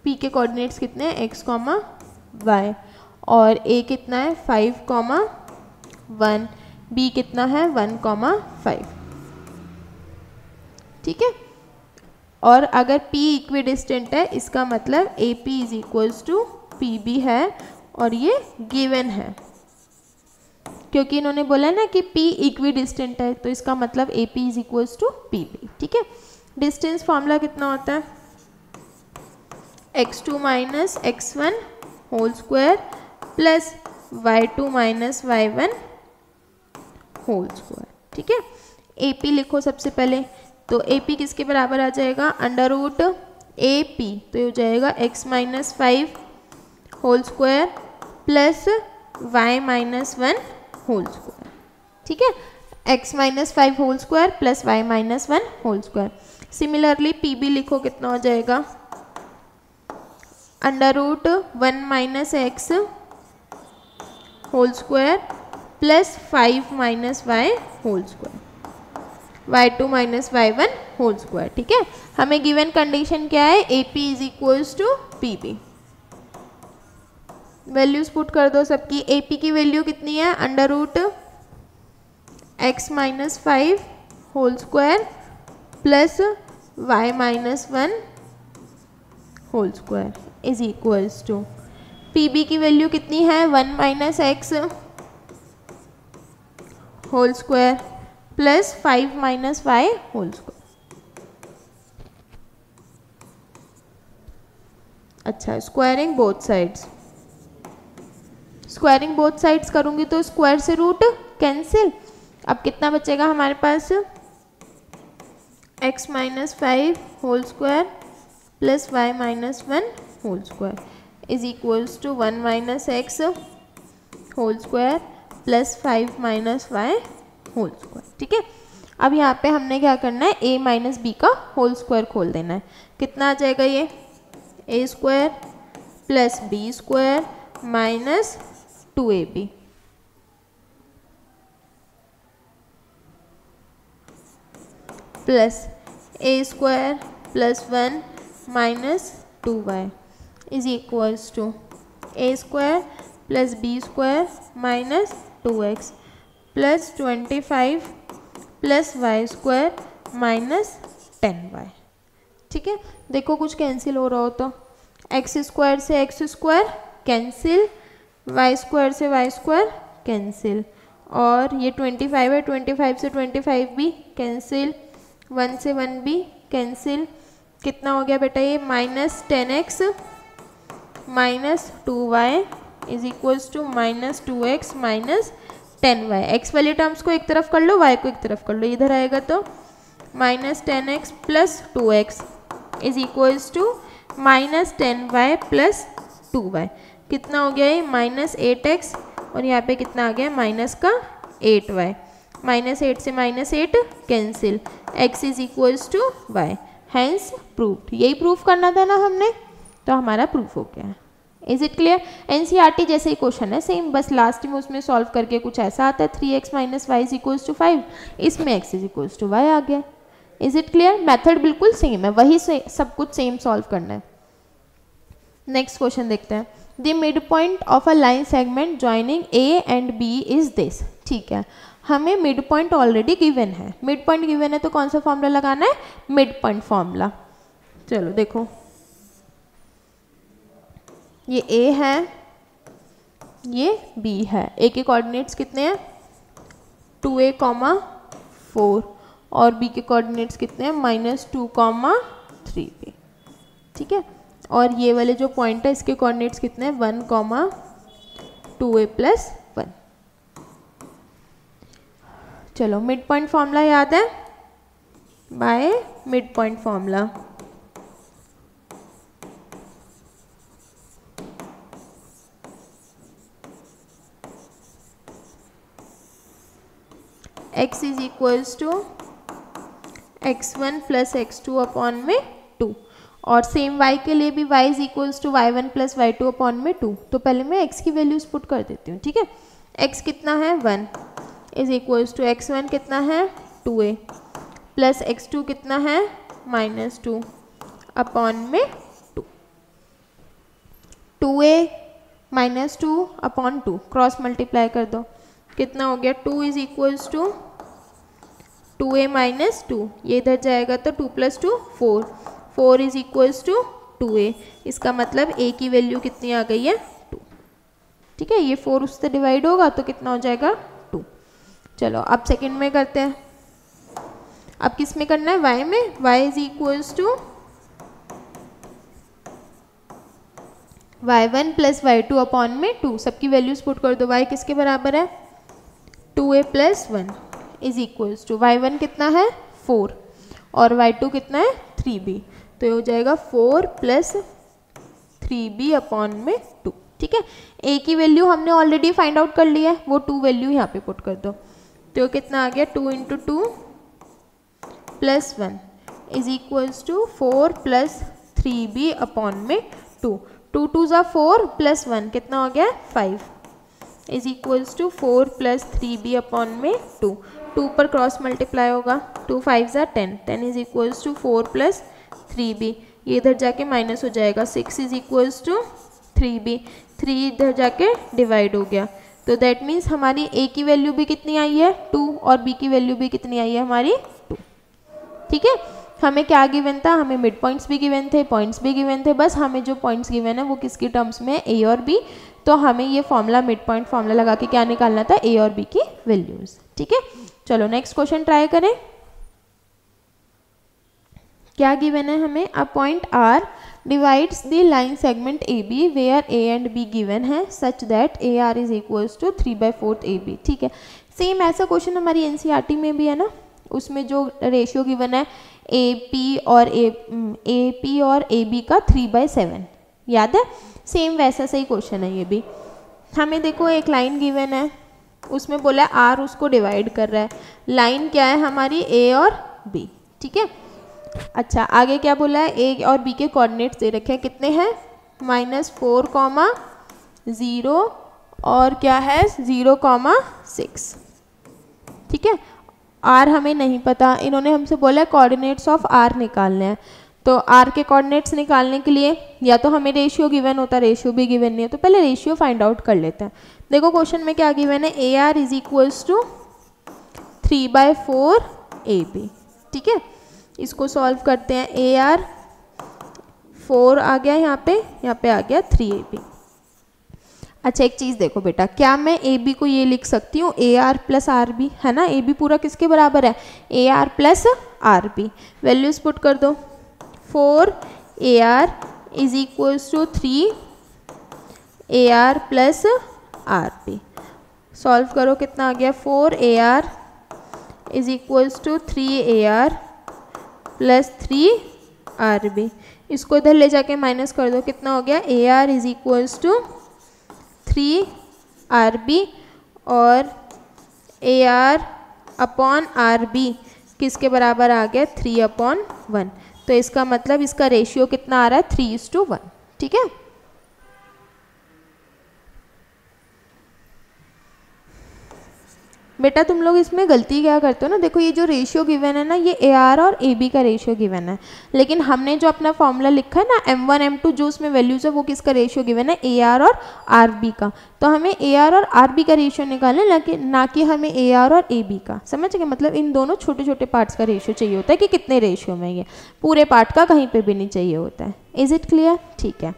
P के कोऑर्डिनेट्स कितने हैं, x, y, और A कितना है 5, 1, B कितना है 1, 5। ठीक है, और अगर P इक्विडिस्टेंट है इसका मतलब AP is equals to PB है, और ये गिवन है क्योंकि इन्होंने बोला ना कि P इक्विडिस्टेंट है, तो इसका मतलब AP is equals to PB। ठीक है, डिस्टेंस फॉर्मूला कितना होता है, x2 minus x1 whole square plus y2 minus y1 whole square. ठीक है, AP लिखो सबसे पहले, तो AP किसके बराबर आ जाएगा, अंडर रूट AP, तो ये हो जाएगा x minus 5 whole square plus y minus 1 whole square. ठीक है, x minus 5 whole square plus y minus 1 whole square. Similarly PB लिखो, कितना हो जाएगा, under root 1 minus x whole square plus 5 minus y whole square, y2 minus y1 whole square. ठीक है, हमें given condition क्या है, AP is equals to PB। Values put कर दो सबकी। ए पी की वैल्यू कितनी है, under root x minus 5 whole square plus y minus 1 whole square is equals to, P B की वैल्यू कितनी है, 1 minus x whole square plus 5 minus Y whole square. अच्छा, squaring both sides, squaring both sides करूंगी तो square से root cancel. अब कितना बचेगा हमारे पास, x minus 5 whole square plus y minus 1 whole square is equals to 1 minus x whole square plus 5 minus Y whole square. ठीक है, अब यहाँ पे हमने क्या करना है, a माइनस बी का होल स्क्वायर खोल देना है। कितना आ जाएगा ये, a square plus B square minus 2ab plus a square plus 1 minus 2y is equals to a square plus B square minus 2x plus 25 plus y square minus 10y। ठीक है, देखो कुछ कैंसिल हो रहा हो तो एक्स स्क्वायर से x square cancel, y square से वाई स्क्वायर कैंसिल, और ये 25 है, 25 से 25 भी कैंसिल, 1 से 1 भी कैंसिल। कितना हो गया बेटा ये, minus 10x minus 2y is equals to minus 2x minus 10y। X वाली टर्म्स को एक तरफ कर लो, y को एक तरफ कर लो, इधर आएगा तो minus 10x plus 2x is equals to minus 10y plus 2y। कितना हो गया ये, माइनस 8x, और यहाँ पे कितना आ गया, माइनस का 8y, माइनस 8 से minus 8 cancel, x is equals to y, hence proved. यही प्रूफ करना था ना हमने, तो हमारा प्रूफ हो गया है। Is it clear. एनसीईआरटी जैसे ही क्वेश्चन है सेम, बस लास्ट में उसमें सॉल्व करके कुछ ऐसा आता है 3x minus Y is equals to 5, इसमें x is equals to Y आ गया। इज इट क्लियर, मेथड बिल्कुल सेम है, वही से सब कुछ सेम सॉल्व करना है। नेक्स्ट क्वेश्चन देखते हैं, the mid point of a line segment joining a and b is this. ठीक है, हमें मिड पॉइंट ऑलरेडी गिवन है, मिड पॉइंट गिवन है तो कौन सा फॉर्मूला लगाना है, मिड पॉइंट फॉर्मूला। चलो देखो, ये a है, ये b है, a के कोऑर्डिनेट्स कितने हैं 2a, 4, और b के कोऑर्डिनेट्स कितने हैं -2, 3b। ठीक है, और ये वाले जो पॉइंट है इसके कोऑर्डिनेट्स कितने हैं 1, 2a प्लस 1। चलो मिड पॉइंट फॉर्मूला याद है, by mid point formula x is equals to x1 plus x2 upon में 2, और सेम y के लिए भी y is equals to y1 plus y2 upon में 2। तो पहले मैं x की वैल्यूज पुट कर देती हूँ। ठीक है, x कितना है 1 इज इक्वल्स टू x1 कितना है 2a प्लस x2 कितना है -2 अपॉन में 2, 2a -2 अपॉन 2 क्रॉस मल्टीप्लाई कर दो, कितना हो गया 2 is equals to 2a minus 2, ये इधर जाएगा तो 2 plus 2 4, 4 is equals to 2a। इसका मतलब a की वैल्यू कितनी आ गई है 2। ठीक है, ये 4 उससे डिवाइड होगा तो कितना हो जाएगा 2। चलो अब सेकंड में करते हैं, अब किस में करना है y में, y is equals to y1 plus y2 upon में 2, सबकी वैल्यूज पुट कर दो। y किसके बराबर है 2a plus 1 is equals to y1 कितना है 4 और y2 कितना है 3b, तो ये हो जाएगा 4 प्लस 3b अपॉन में 2। ठीक है, a की वैल्यू हमने ऑलरेडी फाइंड आउट कर लिया है, वो 2 वैल्यू यहाँ पे पुट कर दो, तो कितना आ गया 2 into 2 plus 1 is equals to 4 plus 3b upon में 2, 2 2 ज़ा 4 प्लस 1 कितना हो गया 5 is equals to 4 plus 3b upon में 2, 2 पर क्रॉस मल्टीप्लाई होगा, 2 5 ज़ा 10, 10 is equals to 4 plus 3b, ये इधर जाके माइनस हो जाएगा, 6 इज इक्वल्स टू 3b, 3 इधर जाके डिवाइड हो गया, तो दैट मीन्स हमारी a की वैल्यू भी कितनी आई है 2 और b की वैल्यू भी कितनी आई है हमारी 2। ठीक है, हमें क्या गिवन था, हमें मिड पॉइंट्स भी गिवन थे, पॉइंट्स भी गिवन थे, बस हमें जो पॉइंट्स गिवन है वो किसकी टर्म्स में a और b, तो हमें ये फॉर्मूला मिड पॉइंट फॉर्मूला लगा के क्या निकालना था, a और b की वैल्यूज। ठीक है, चलो नेक्स्ट क्वेश्चन ट्राई करें। क्या गिवन है हमें, a point r divides the line segment AB where A and B given है such that AR is equals to 3/4 AB। ठीक है, सेम ऐसा क्वेश्चन हमारी NCERT में भी है ना, उसमें जो रेशियो गिवन है AP और AB का 3/7, याद है, सेम वैसा सही क्वेश्चन है ये भी। हमें देखो एक लाइन गिवन है, उसमें बोला है R उसको डिवाइड कर रहा है, लाइन क्या है हमारी A और B। ठीक है, अच्छा आगे क्या बोला है, ए और बी के कोऑर्डिनेट्स दे रखे हैं, कितने हैं, -4, 0 और क्या है 0,6। ठीक है, आर हमें नहीं पता, इन्होंने हमसे बोला है कोऑर्डिनेट्स ऑफ आर निकालने हैं, तो आर के कोऑर्डिनेट्स निकालने के लिए या तो हमें रेशियो गिवन होता, रेशियो भी गिवन नहीं है, तो पहले रेशियो फाइंड आउट कर लेते हैं। देखो क्वेश्चन में क्या गिवन है, A R is equals to 3/4 AB। ठीक है, इसको सॉल्व करते हैं, ए आर 4 आ गया यहाँ पे आ गया 3AB। अच्छा एक चीज़ देखो बेटा, क्या मैं ए बी को ये लिख सकती हूँ A R plus R B, है ना, ए बी पूरा किसके बराबर है, A R plus R B. Values put कर दो, 4 A R is equals to 3 A R plus R B. Solve करो, कितना आ गया, 4 A R is equals to 3 A R plus 3 R B. इसको इधर ले जाके माइनस कर दो, कितना हो गया, A R is equals to 3 R B और A R upon R B किसके बराबर आ गया, 3/1। तो इसका मतलब इसका रेशियो कितना आ रहा है, 3:1। ठीक है, बेटा तुम लोग इसमें गलती क्या करते हो ना, देखो ये जो रेशियो गिवन है ना, ये ए आर और ए बी का रेशियो गिवन है, लेकिन हमने जो अपना फॉर्मूला लिखा है ना M1 M2 जो उसमें वैल्यूज है वो किसका रेशियो गिवन है, ए आर और आर बी का। तो हमें ए आर और आर बी का रेशियो निकालना है, ना कि हमें ए आर और ए बी का। समझ गए, मतलब इन दोनों छोटे छोटे पार्ट्स का रेशियो चाहिए होता है कि कितने रेशियो में, ये पूरे पार्ट का कहीं पर भी नहीं चाहिए होता है। Is it clear? ठीक है,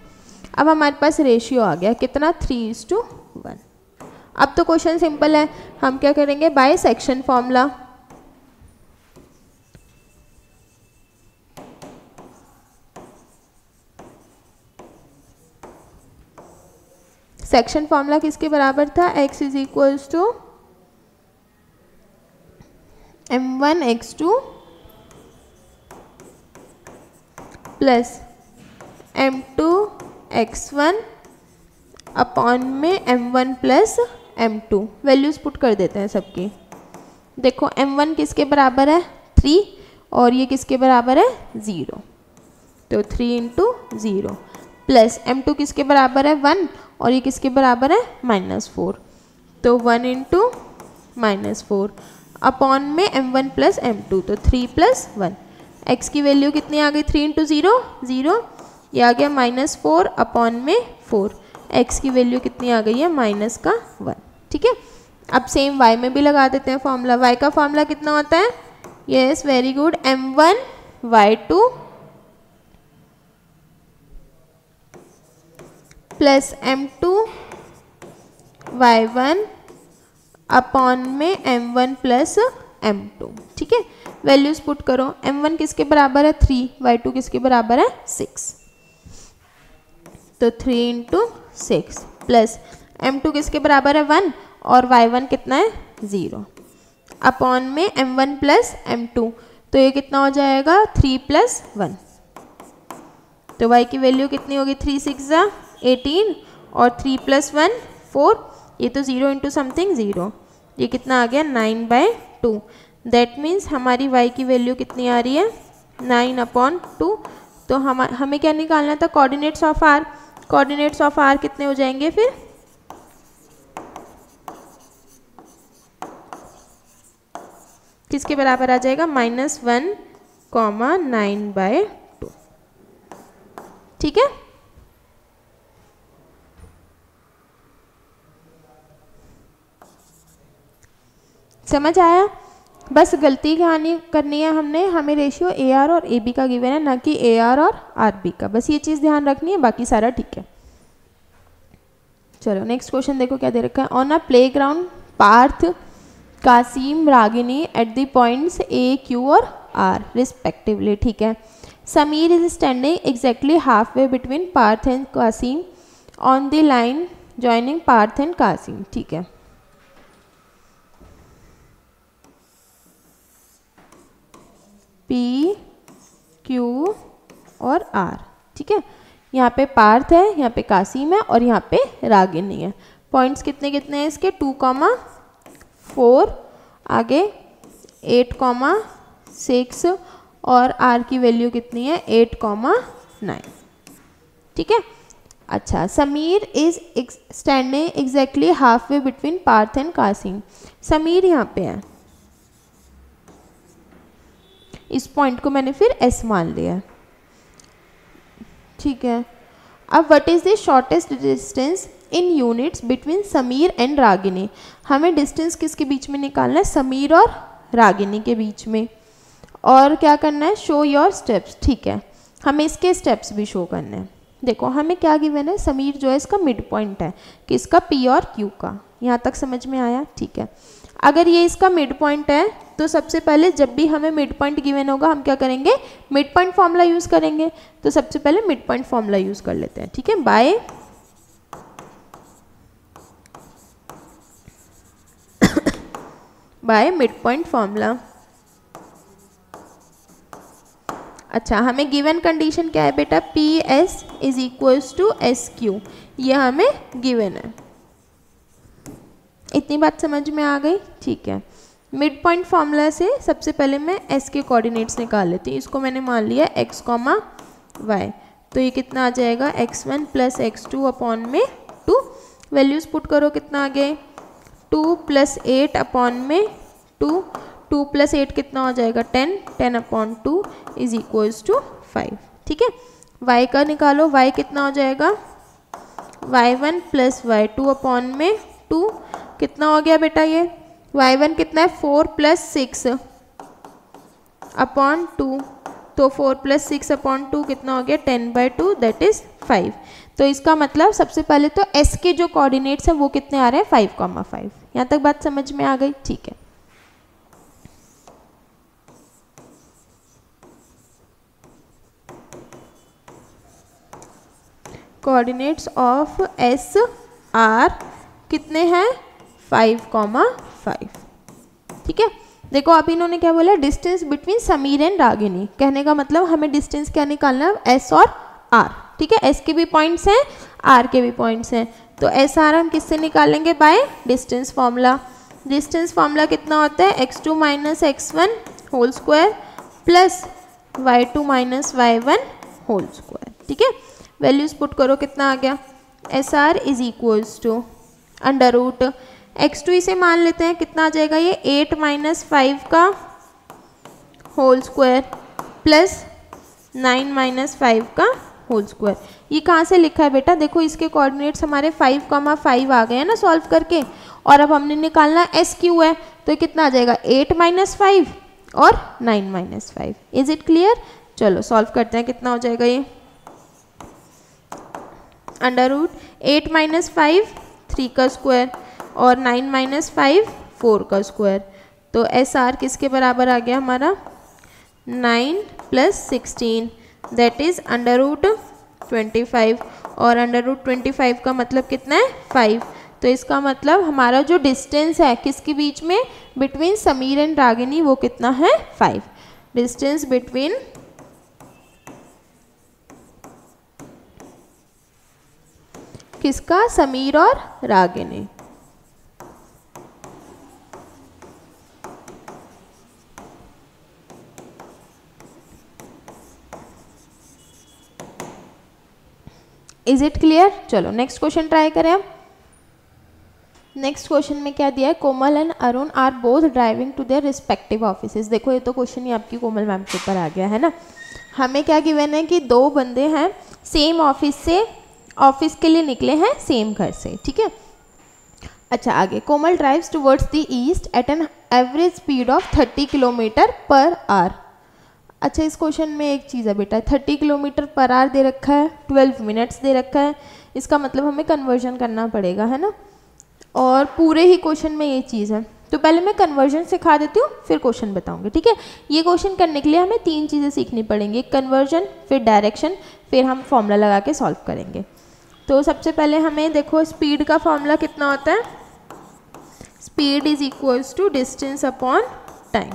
अब हमारे पास रेशियो आ गया कितना, 3:1। अब तो क्वेश्चन सिंपल है, हम क्या करेंगे, by section formula. Section formula किसके बराबर था, x is equals to m1 x2 plus m2 x1 upon में m1 plus m2। Values put कर देते हैं सबकी। देखो m1 किसके बराबर है, 3 और ये किसके बराबर है, 0, तो 3 × 0 प्लस m2 किसके बराबर है, 1 और ये किसके बराबर है, -4, तो 1 × -4 अपॉन में m1 प्लस m2, तो 3 + 1। x की वैल्यू कितनी आ गई, 3 × 0 0, ये आ गया -4 अपॉन में 4। x की वैल्यू कितनी आ गई है, -1। ठीक है, अब सेम y में भी लगा देते हैं फॉर्मूला। y का फॉर्मूला कितना होता है, yes very good, m1 y2 plus m2 y1 upon में m1 प्लस m2। ठीक है, वैल्यूज पुट करो, m1 किसके बराबर है, 3, y2 किसके बराबर है, 6, तो 3 × 6 प्लस m2 किसके बराबर है, 1 और y1 कितना है, 0 अपॉन में m1 प्लस m2, तो ये कितना हो जाएगा, 3 + 1, तो y की वैल्यू कितनी होगी, 3 × 6 = 18 और 3 + 1 4, ये तो 0 × समथिंग 0, ये कितना आ गया, 9/2। दैट मीन्स हमारी y की वैल्यू कितनी आ रही है, 9/2। तो हमें क्या निकालना था, coordinates of r। Coordinates of r कितने हो जाएंगे फिर, किसके बराबर आ जाएगा, -1, 9/2। ठीक है, समझ आया? बस गलती कहानी करनी है हमने, हमें रेशियो AR और AB का गिवन है, ना कि AR और RB का। बस ये चीज़ ध्यान रखनी है, बाकी सारा ठीक है। चलो नेक्स्ट क्वेश्चन देखो क्या दे रखा है। On a playground Parth, Qasim, Ragini at the points A, Q और R रिस्पेक्टिवली। ठीक है। Sameer is standing exactly half way between Parth and Qasim on the line joining Parth and Qasim. ठीक है। P, Q और R। ठीक है। यहाँ पे पार्थ है, यहाँ पे कासिम है और यहाँ पे रागिनी है। पॉइंट्स कितने कितने हैं इसके? 2,4, आगे 8,6 और R की वैल्यू कितनी है? 8,9। ठीक है। अच्छा, Sameer is standing exactly half way between Parth and Qasim. Sameer यहाँ पे है, इस पॉइंट को मैंने फिर S मान लिया। ठीक है। अब what is the shortest distance in units between Sameer and Ragini. हमें डिस्टेंस किसके बीच में निकालना है? समीर और रागिनी के बीच में। और क्या करना है? Show your steps. ठीक है, हमें इसके स्टेप्स भी शो करने हैं। देखो हमें क्या गिवन है? समीर जो है इसका मिड पॉइंट है, किसका? P और Q का। यहाँ तक समझ में आया? ठीक है। अगर ये इसका मिड पॉइंट है तो सबसे पहले जब भी हमें मिड पॉइंट गिवन होगा हम क्या करेंगे? मिड पॉइंट फॉर्मूला यूज़ करेंगे। तो सबसे पहले मिड पॉइंट फॉर्मूला यूज़ कर लेते हैं। ठीक है। By mid point formula. अच्छा, हमें गिवन कंडीशन क्या है बेटा? PS is equals to SQ, ये हमें गिवन है। इतनी बात समझ में आ गई? ठीक है। मिड पॉइंट फॉर्मूला से सबसे पहले मैं S के कोऑर्डिनेट्स निकाल लेती हूँ। इसको मैंने मान लिया x, y, तो ये कितना आ जाएगा? x1 प्लस x2 अपॉन में 2। वैल्यूज पुट करो, कितना आ गए? 2 प्लस 8 अपॉन में 2, 2 प्लस 8 कितना हो जाएगा? 10, 10 अपॉन 2 इज इक्वल्स टू 5। ठीक है। y का निकालो, y कितना हो जाएगा? y1 प्लस y2 अपॉन में 2, कितना हो गया बेटा? ये y1 कितना है? 4 प्लस 6 अपॉन 2, तो 4 प्लस 6 अपॉन 2 कितना हो गया? 10/2, दैट इज 5। तो इसका मतलब सबसे पहले तो S के जो कोऑर्डिनेट्स हैं वो कितने आ रहे हैं? 5,5। यहाँ तक बात समझ में आ गई? ठीक है। कोऑर्डिनेट्स ऑफ S आर कितने हैं? 5,5। ठीक है। देखो अब इन्होंने क्या बोला? Distance between Sameer and Ragini. कहने का मतलब हमें डिस्टेंस क्या निकालना है? S और R। ठीक है। S के भी पॉइंट्स हैं, R के भी पॉइंट्स हैं, तो SR हम किससे निकालेंगे? By distance formula. Distance formula कितना होता है? x2 minus x1 whole square plus y2 minus y1 whole square. ठीक है। वैल्यूज पुट करो, कितना आ गया? SR is equals to under root x2 इसे मान लेते हैं, कितना आ जाएगा? ये 8 माइनस 5 का होल स्क्वायर प्लस 9 माइनस 5 का होल स्क्वायर। ये कहाँ से लिखा है बेटा? देखो इसके कोऑर्डिनेट्स हमारे 5,5 आ गए हैं ना सॉल्व करके, और अब हमने निकालना SQ है, तो कितना आ जाएगा? 8 माइनस 5 और 9 माइनस 5। Is it clear? चलो सॉल्व करते हैं, कितना हो जाएगा ये? अंडर रूट 8 माइनस 5 3 का स्क्वायर और 9 माइनस 5 4 का स्क्वायर। तो SR किसके बराबर आ गया हमारा? 9 plus 16, that is under root 25, और अंडर रूट 25 का मतलब कितना है? 5। तो इसका मतलब हमारा जो डिस्टेंस है किसके बीच में? बिटवीन समीर एंड रागिनी, वो कितना है? 5। डिस्टेंस बिटवीन किसका? समीर और रागिनी। Is it clear? चलो नेक्स्ट क्वेश्चन ट्राई करें हम। नेक्स्ट क्वेश्चन में क्या दिया है? Komal and Arun are both driving to their respective offices. देखो ये तो क्वेश्चन ही आपकी कोमल मैम के ऊपर आ गया है ना। हमें क्या गिवन है कि दो बंदे हैं, सेम ऑफिस से ऑफिस के लिए निकले हैं, सेम घर से। ठीक है। अच्छा आगे, Komal drives towards the east at an average speed of 30 kilometre per hour. अच्छा, इस क्वेश्चन में एक चीज़ है बेटा, 30 किलोमीटर पर आवर दे रखा है, 12 मिनट्स दे रखा है, इसका मतलब हमें कन्वर्जन करना पड़ेगा, है ना। और पूरे ही क्वेश्चन में ये चीज़ है, तो पहले मैं कन्वर्जन सिखा देती हूँ, फिर क्वेश्चन बताऊंगी, ठीक है। ये क्वेश्चन करने के लिए हमें 3 चीज़ें सीखनी पड़ेंगी, कन्वर्जन, फिर डायरेक्शन, फिर हम फॉर्मूला लगा के सॉल्व करेंगे। तो सबसे पहले हमें देखो स्पीड का फॉर्मूला कितना होता है, speed is equals to distance upon time,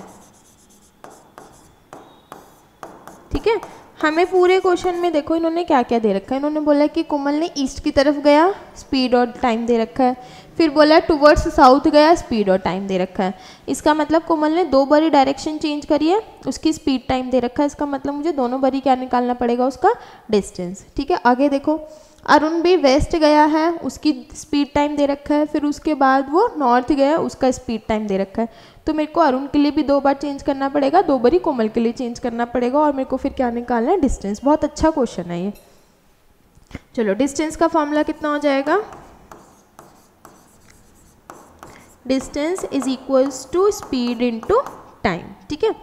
ठीक है। हमें पूरे क्वेश्चन में देखो इन्होंने क्या क्या दे रखा है, इन्होंने बोला कि कोमल ने ईस्ट की तरफ गया, स्पीड और टाइम दे रखा है, फिर बोला टुवर्ड्स साउथ गया, स्पीड और टाइम दे रखा है। इसका मतलब कोमल ने 2 बारी डायरेक्शन चेंज करी है, उसकी स्पीड टाइम दे रखा है, इसका मतलब मुझे दोनों बारी क्या निकालना पड़ेगा, उसका डिस्टेंस, ठीक है। आगे देखो अरुण भी वेस्ट गया है, उसकी स्पीड टाइम दे रखा है, फिर उसके बाद वो नॉर्थ गया, उसका स्पीड टाइम दे रखा है। तो मेरे को अरुण के लिए भी 2 बार चेंज करना पड़ेगा, 2 बारी कोमल के लिए चेंज करना पड़ेगा, और मेरे को फिर क्या निकालना है, डिस्टेंस। बहुत अच्छा क्वेश्चन है ये। चलो डिस्टेंस का फॉर्मूला कितना हो जाएगा, distance is equals to speed into time, ठीक है।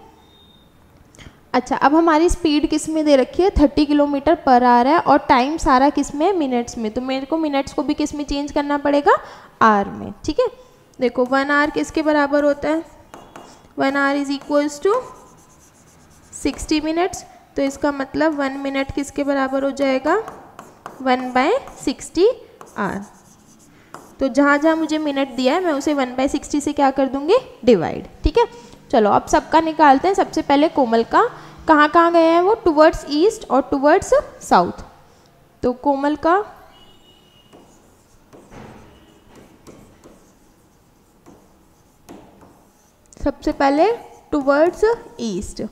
अच्छा, अब हमारी स्पीड किस में दे रखी है, 30 किलोमीटर पर आवर है, और टाइम सारा किस में है, मिनट्स में। तो मेरे को मिनट्स को भी किस में चेंज करना पड़ेगा, आवर में, ठीक है। देखो 1 आवर किसके बराबर होता है, 1 hour is equals to 60 minutes, तो इसका मतलब 1 मिनट किसके बराबर हो जाएगा, 1/60 आवर। तो जहाँ जहाँ मुझे मिनट दिया है मैं उसे 1/60 से क्या कर दूंगी, डिवाइड, ठीक है। चलो अब सबका निकालते हैं। सबसे पहले कोमल का, कहाँ कहाँ गए हैं वो, टुवर्ड्स ईस्ट और टुवर्ड्स साउथ। तो कोमल का सबसे पहले टुवर्ड्स ईस्ट,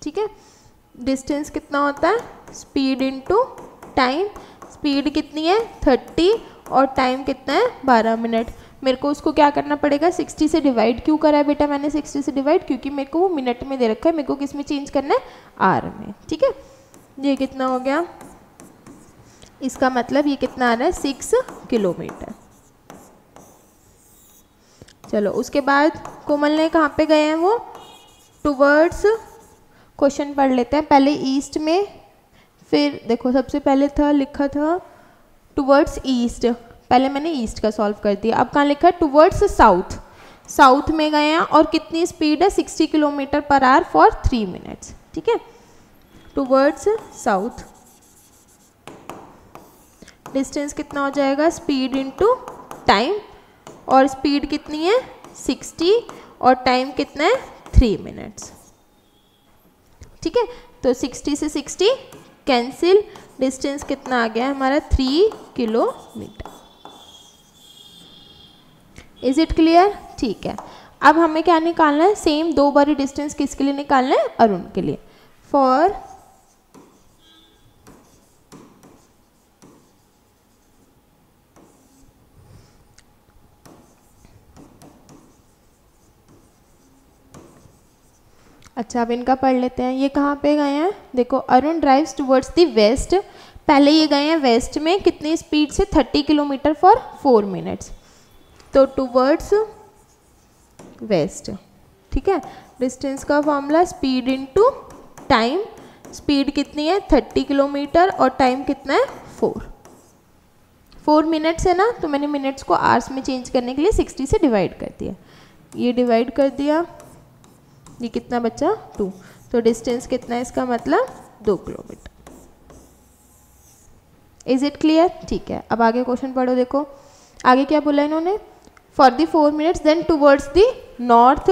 ठीक है। डिस्टेंस कितना होता है, स्पीड इनटू टाइम, स्पीड कितनी है 30 और टाइम कितना है 12 मिनट। मेरे को उसको क्या करना पड़ेगा, 60 से डिवाइड। क्यों करा है बेटा मैंने 60 से डिवाइड, क्योंकि मेरे को वो मिनट में दे रखा है, मेरे को किस में चेंज करना है, आर में, ठीक है। ये कितना हो गया, इसका मतलब ये कितना आ रहा है, 6 किलोमीटर। चलो उसके बाद कोमल ने कहाँ पे गए हैं वो, टुवर्ड्स, क्वेश्चन पढ़ लेते हैं पहले ईस्ट में, फिर देखो सबसे पहले था लिखा था टुवर्ड्स ईस्ट, पहले मैंने ईस्ट का सॉल्व कर दिया। अब कहाँ लिखा है, टुवर्ड्स साउथ, साउथ में गए हैं, और कितनी स्पीड है, 60 kilometre per hour for 3 minutes, ठीक है। टुवर्ड्स साउथ, डिस्टेंस कितना हो जाएगा, स्पीड इनटू टाइम, और स्पीड कितनी है 60 और टाइम कितना है 3 मिनट्स, ठीक है। तो 60 से 60 कैंसिल, डिस्टेंस कितना आ गया हमारा 3 किलोमीटर। इज इट क्लियर, ठीक है। अब हमें क्या निकालना है, सेम 2 बारी डिस्टेंस किसके लिए निकालना है, अरुण के लिए। फॉर अच्छा अब इनका पढ़ लेते हैं। ये कहाँ पे गए हैं, देखो Arun drives towards the west, पहले ये गए हैं वेस्ट में, कितनी स्पीड से 30 किलोमीटर फॉर 4 मिनट्स, तो टुवर्ड्स वेस्ट, ठीक है। डिस्टेंस का formula speed into time, speed कितनी है 30 किलोमीटर और टाइम कितना है 4 मिनट्स है ना, तो मैंने मिनट्स को आवर्स में चेंज करने के लिए 60 से डिवाइड कर दिया, ये डिवाइड कर दिया, ये कितना बचा 2, तो डिस्टेंस कितना है, इसका मतलब 2 किलोमीटर। इज इट क्लियर, ठीक है। अब आगे क्वेश्चन पढ़ो, देखो आगे क्या बोला इन्होंने, for the 4 minutes then towards the north,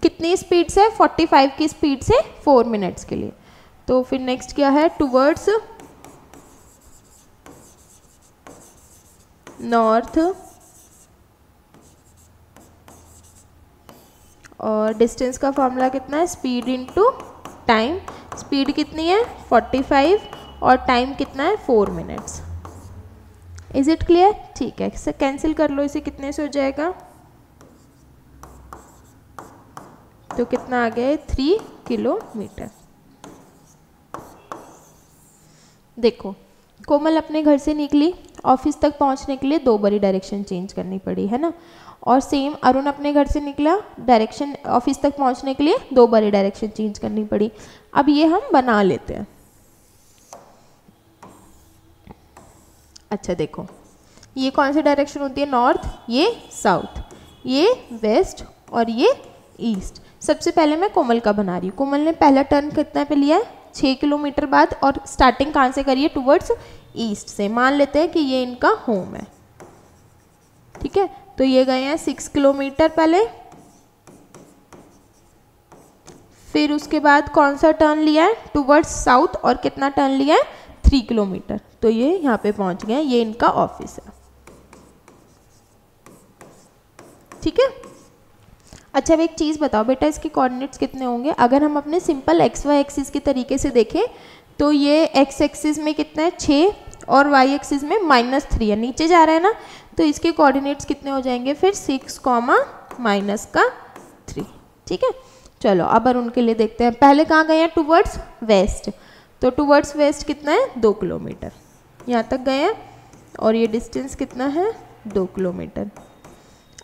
कितनी स्पीड से 45 की स्पीड से 4 मिनट्स के लिए। तो फिर नेक्स्ट क्या है, टुवर्ड्स नॉर्थ, और डिस्टेंस का फॉर्मूला कितना है, स्पीड इनटू टाइम, स्पीड कितनी है 45 और टाइम कितना है 4 मिनट्स। इज इट क्लियर, ठीक है। इसे कैंसिल कर लो, इसे कितने से हो जाएगा, तो कितना आ गया 3 किलोमीटर। देखो कोमल अपने घर से निकली, ऑफिस तक पहुंचने के लिए 2 बारी डायरेक्शन चेंज करनी पड़ी, है ना। और सेम अरुण अपने घर से निकला, डायरेक्शन ऑफिस तक पहुंचने के लिए 2 बारी डायरेक्शन चेंज करनी पड़ी। अब ये हम बना लेते हैं। अच्छा देखो, ये कौन सी डायरेक्शन होती है, नॉर्थ, ये साउथ, ये वेस्ट और ये ईस्ट। सबसे पहले मैं कोमल का बना रही हूँ। कोमल ने पहला टर्न कितना पे लिया है, 6 किलोमीटर बाद, और स्टार्टिंग कहाँ से करिए, टुवर्ड्स ईस्ट से। मान लेते हैं कि ये इनका होम है, ठीक है। तो ये गए हैं 6 किलोमीटर पहले, फिर उसके बाद कौन सा टर्न लिया है, टुवर्ड्स साउथ, और कितना टर्न लिया है, 3 किलोमीटर। तो ये यहाँ पे पहुँच गए, ये इनका ऑफिस है, ठीक है। अच्छा अब एक चीज़ बताओ बेटा, इसके कोऑर्डिनेट्स कितने होंगे। अगर हम अपने सिंपल एक्स वाई एक्सिस के तरीके से देखें तो ये एक्स एक्सिस में कितना है, 6, और वाई एक्सिस में -3 है, नीचे जा रहा है ना। तो इसके कोऑर्डिनेट्स कितने हो जाएंगे फिर, 6, -3, ठीक है। चलो अब अरुण के लिए देखते हैं। पहले कहाँ गए हैं, टुवर्ड्स वेस्ट। तो टुवर्ड्स वेस्ट कितना है, 2 किलोमीटर, यहाँ तक गए हैं, और ये डिस्टेंस कितना है, 2 किलोमीटर।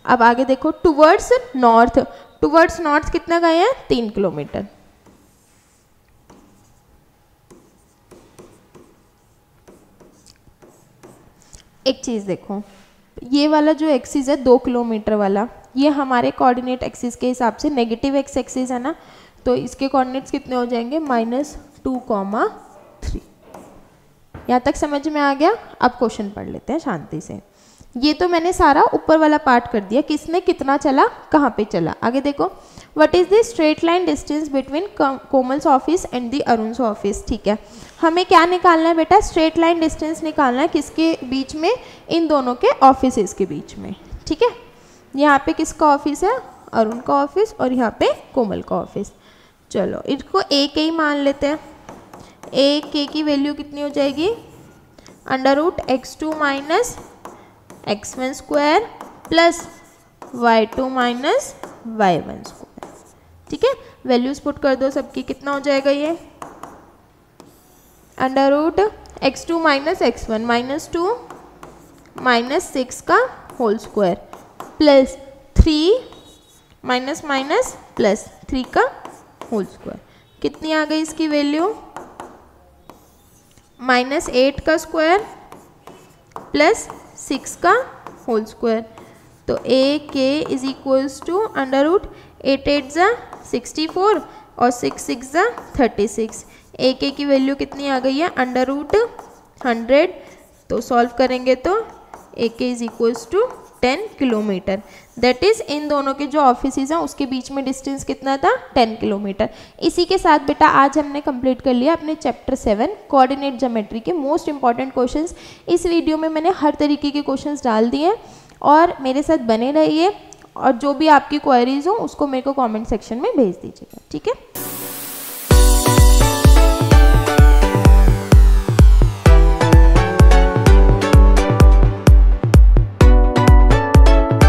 अब आगे देखो, टुवर्ड्स नॉर्थ, टुवर्ड्स नॉर्थ कितना गए हैं, 3 किलोमीटर। एक चीज़ देखो, ये वाला जो एक्सिस है 2 किलोमीटर वाला, ये हमारे कोऑर्डिनेट एक्सिस के हिसाब से नेगेटिव एक्स एक्सिस है ना। तो इसके कोऑर्डिनेट्स कितने हो जाएंगे, -2, 3। यहाँ तक समझ में आ गया। अब क्वेश्चन पढ़ लेते हैं शांति से। ये तो मैंने सारा ऊपर वाला पार्ट कर दिया, किसने कितना चला, कहाँ पे चला। आगे देखो, what is the straight line distance between Komal's office and the Arun's office. ठीक है, हमें क्या निकालना है बेटा, स्ट्रेट लाइन डिस्टेंस निकालना है, किसके बीच में, इन दोनों के ऑफिस के बीच में। ठीक है, यहाँ पे किसका ऑफिस है, अरुण का ऑफिस, और यहाँ पे कोमल का ऑफिस। चलो इसको ए के ही मान लेते हैं। ए के की वैल्यू कितनी हो जाएगी, √x2 minus x1 square plus y2 minus y1 square. ठीक है, वैल्यूज पुट कर दो सबकी, कितना हो जाएगा ये, √x2 माइनस x1 -2 माइनस 6 का whole square plus 3 minus minus plus 3 का होल स्क्वायर। कितनी आ गई इसकी वैल्यू, -8 का स्क्वायर प्लस 6 का होल स्क्वायर। तो A K is equals to √8 8 64 और 6 6 36। ए के की वैल्यू कितनी आ गई है, √100। तो सॉल्व करेंगे तो A K is equals to 10 kilometre. That is इन दोनों के जो ऑफिसेज हैं उसके बीच में डिस्टेंस कितना था, 10 किलोमीटर। इसी के साथ बेटा आज हमने कंप्लीट कर लिया अपने चैप्टर 7 कोऑर्डिनेट ज्योमेट्री के मोस्ट इंपॉर्टेंट क्वेश्चंस। इस वीडियो में मैंने हर तरीके के क्वेश्चंस डाल दिए हैं और मेरे साथ बने रहिए, और जो भी आपकी क्वेरीज हो उसको मेरे को कमेंट सेक्शन में भेज दीजिएगा। ठीक है।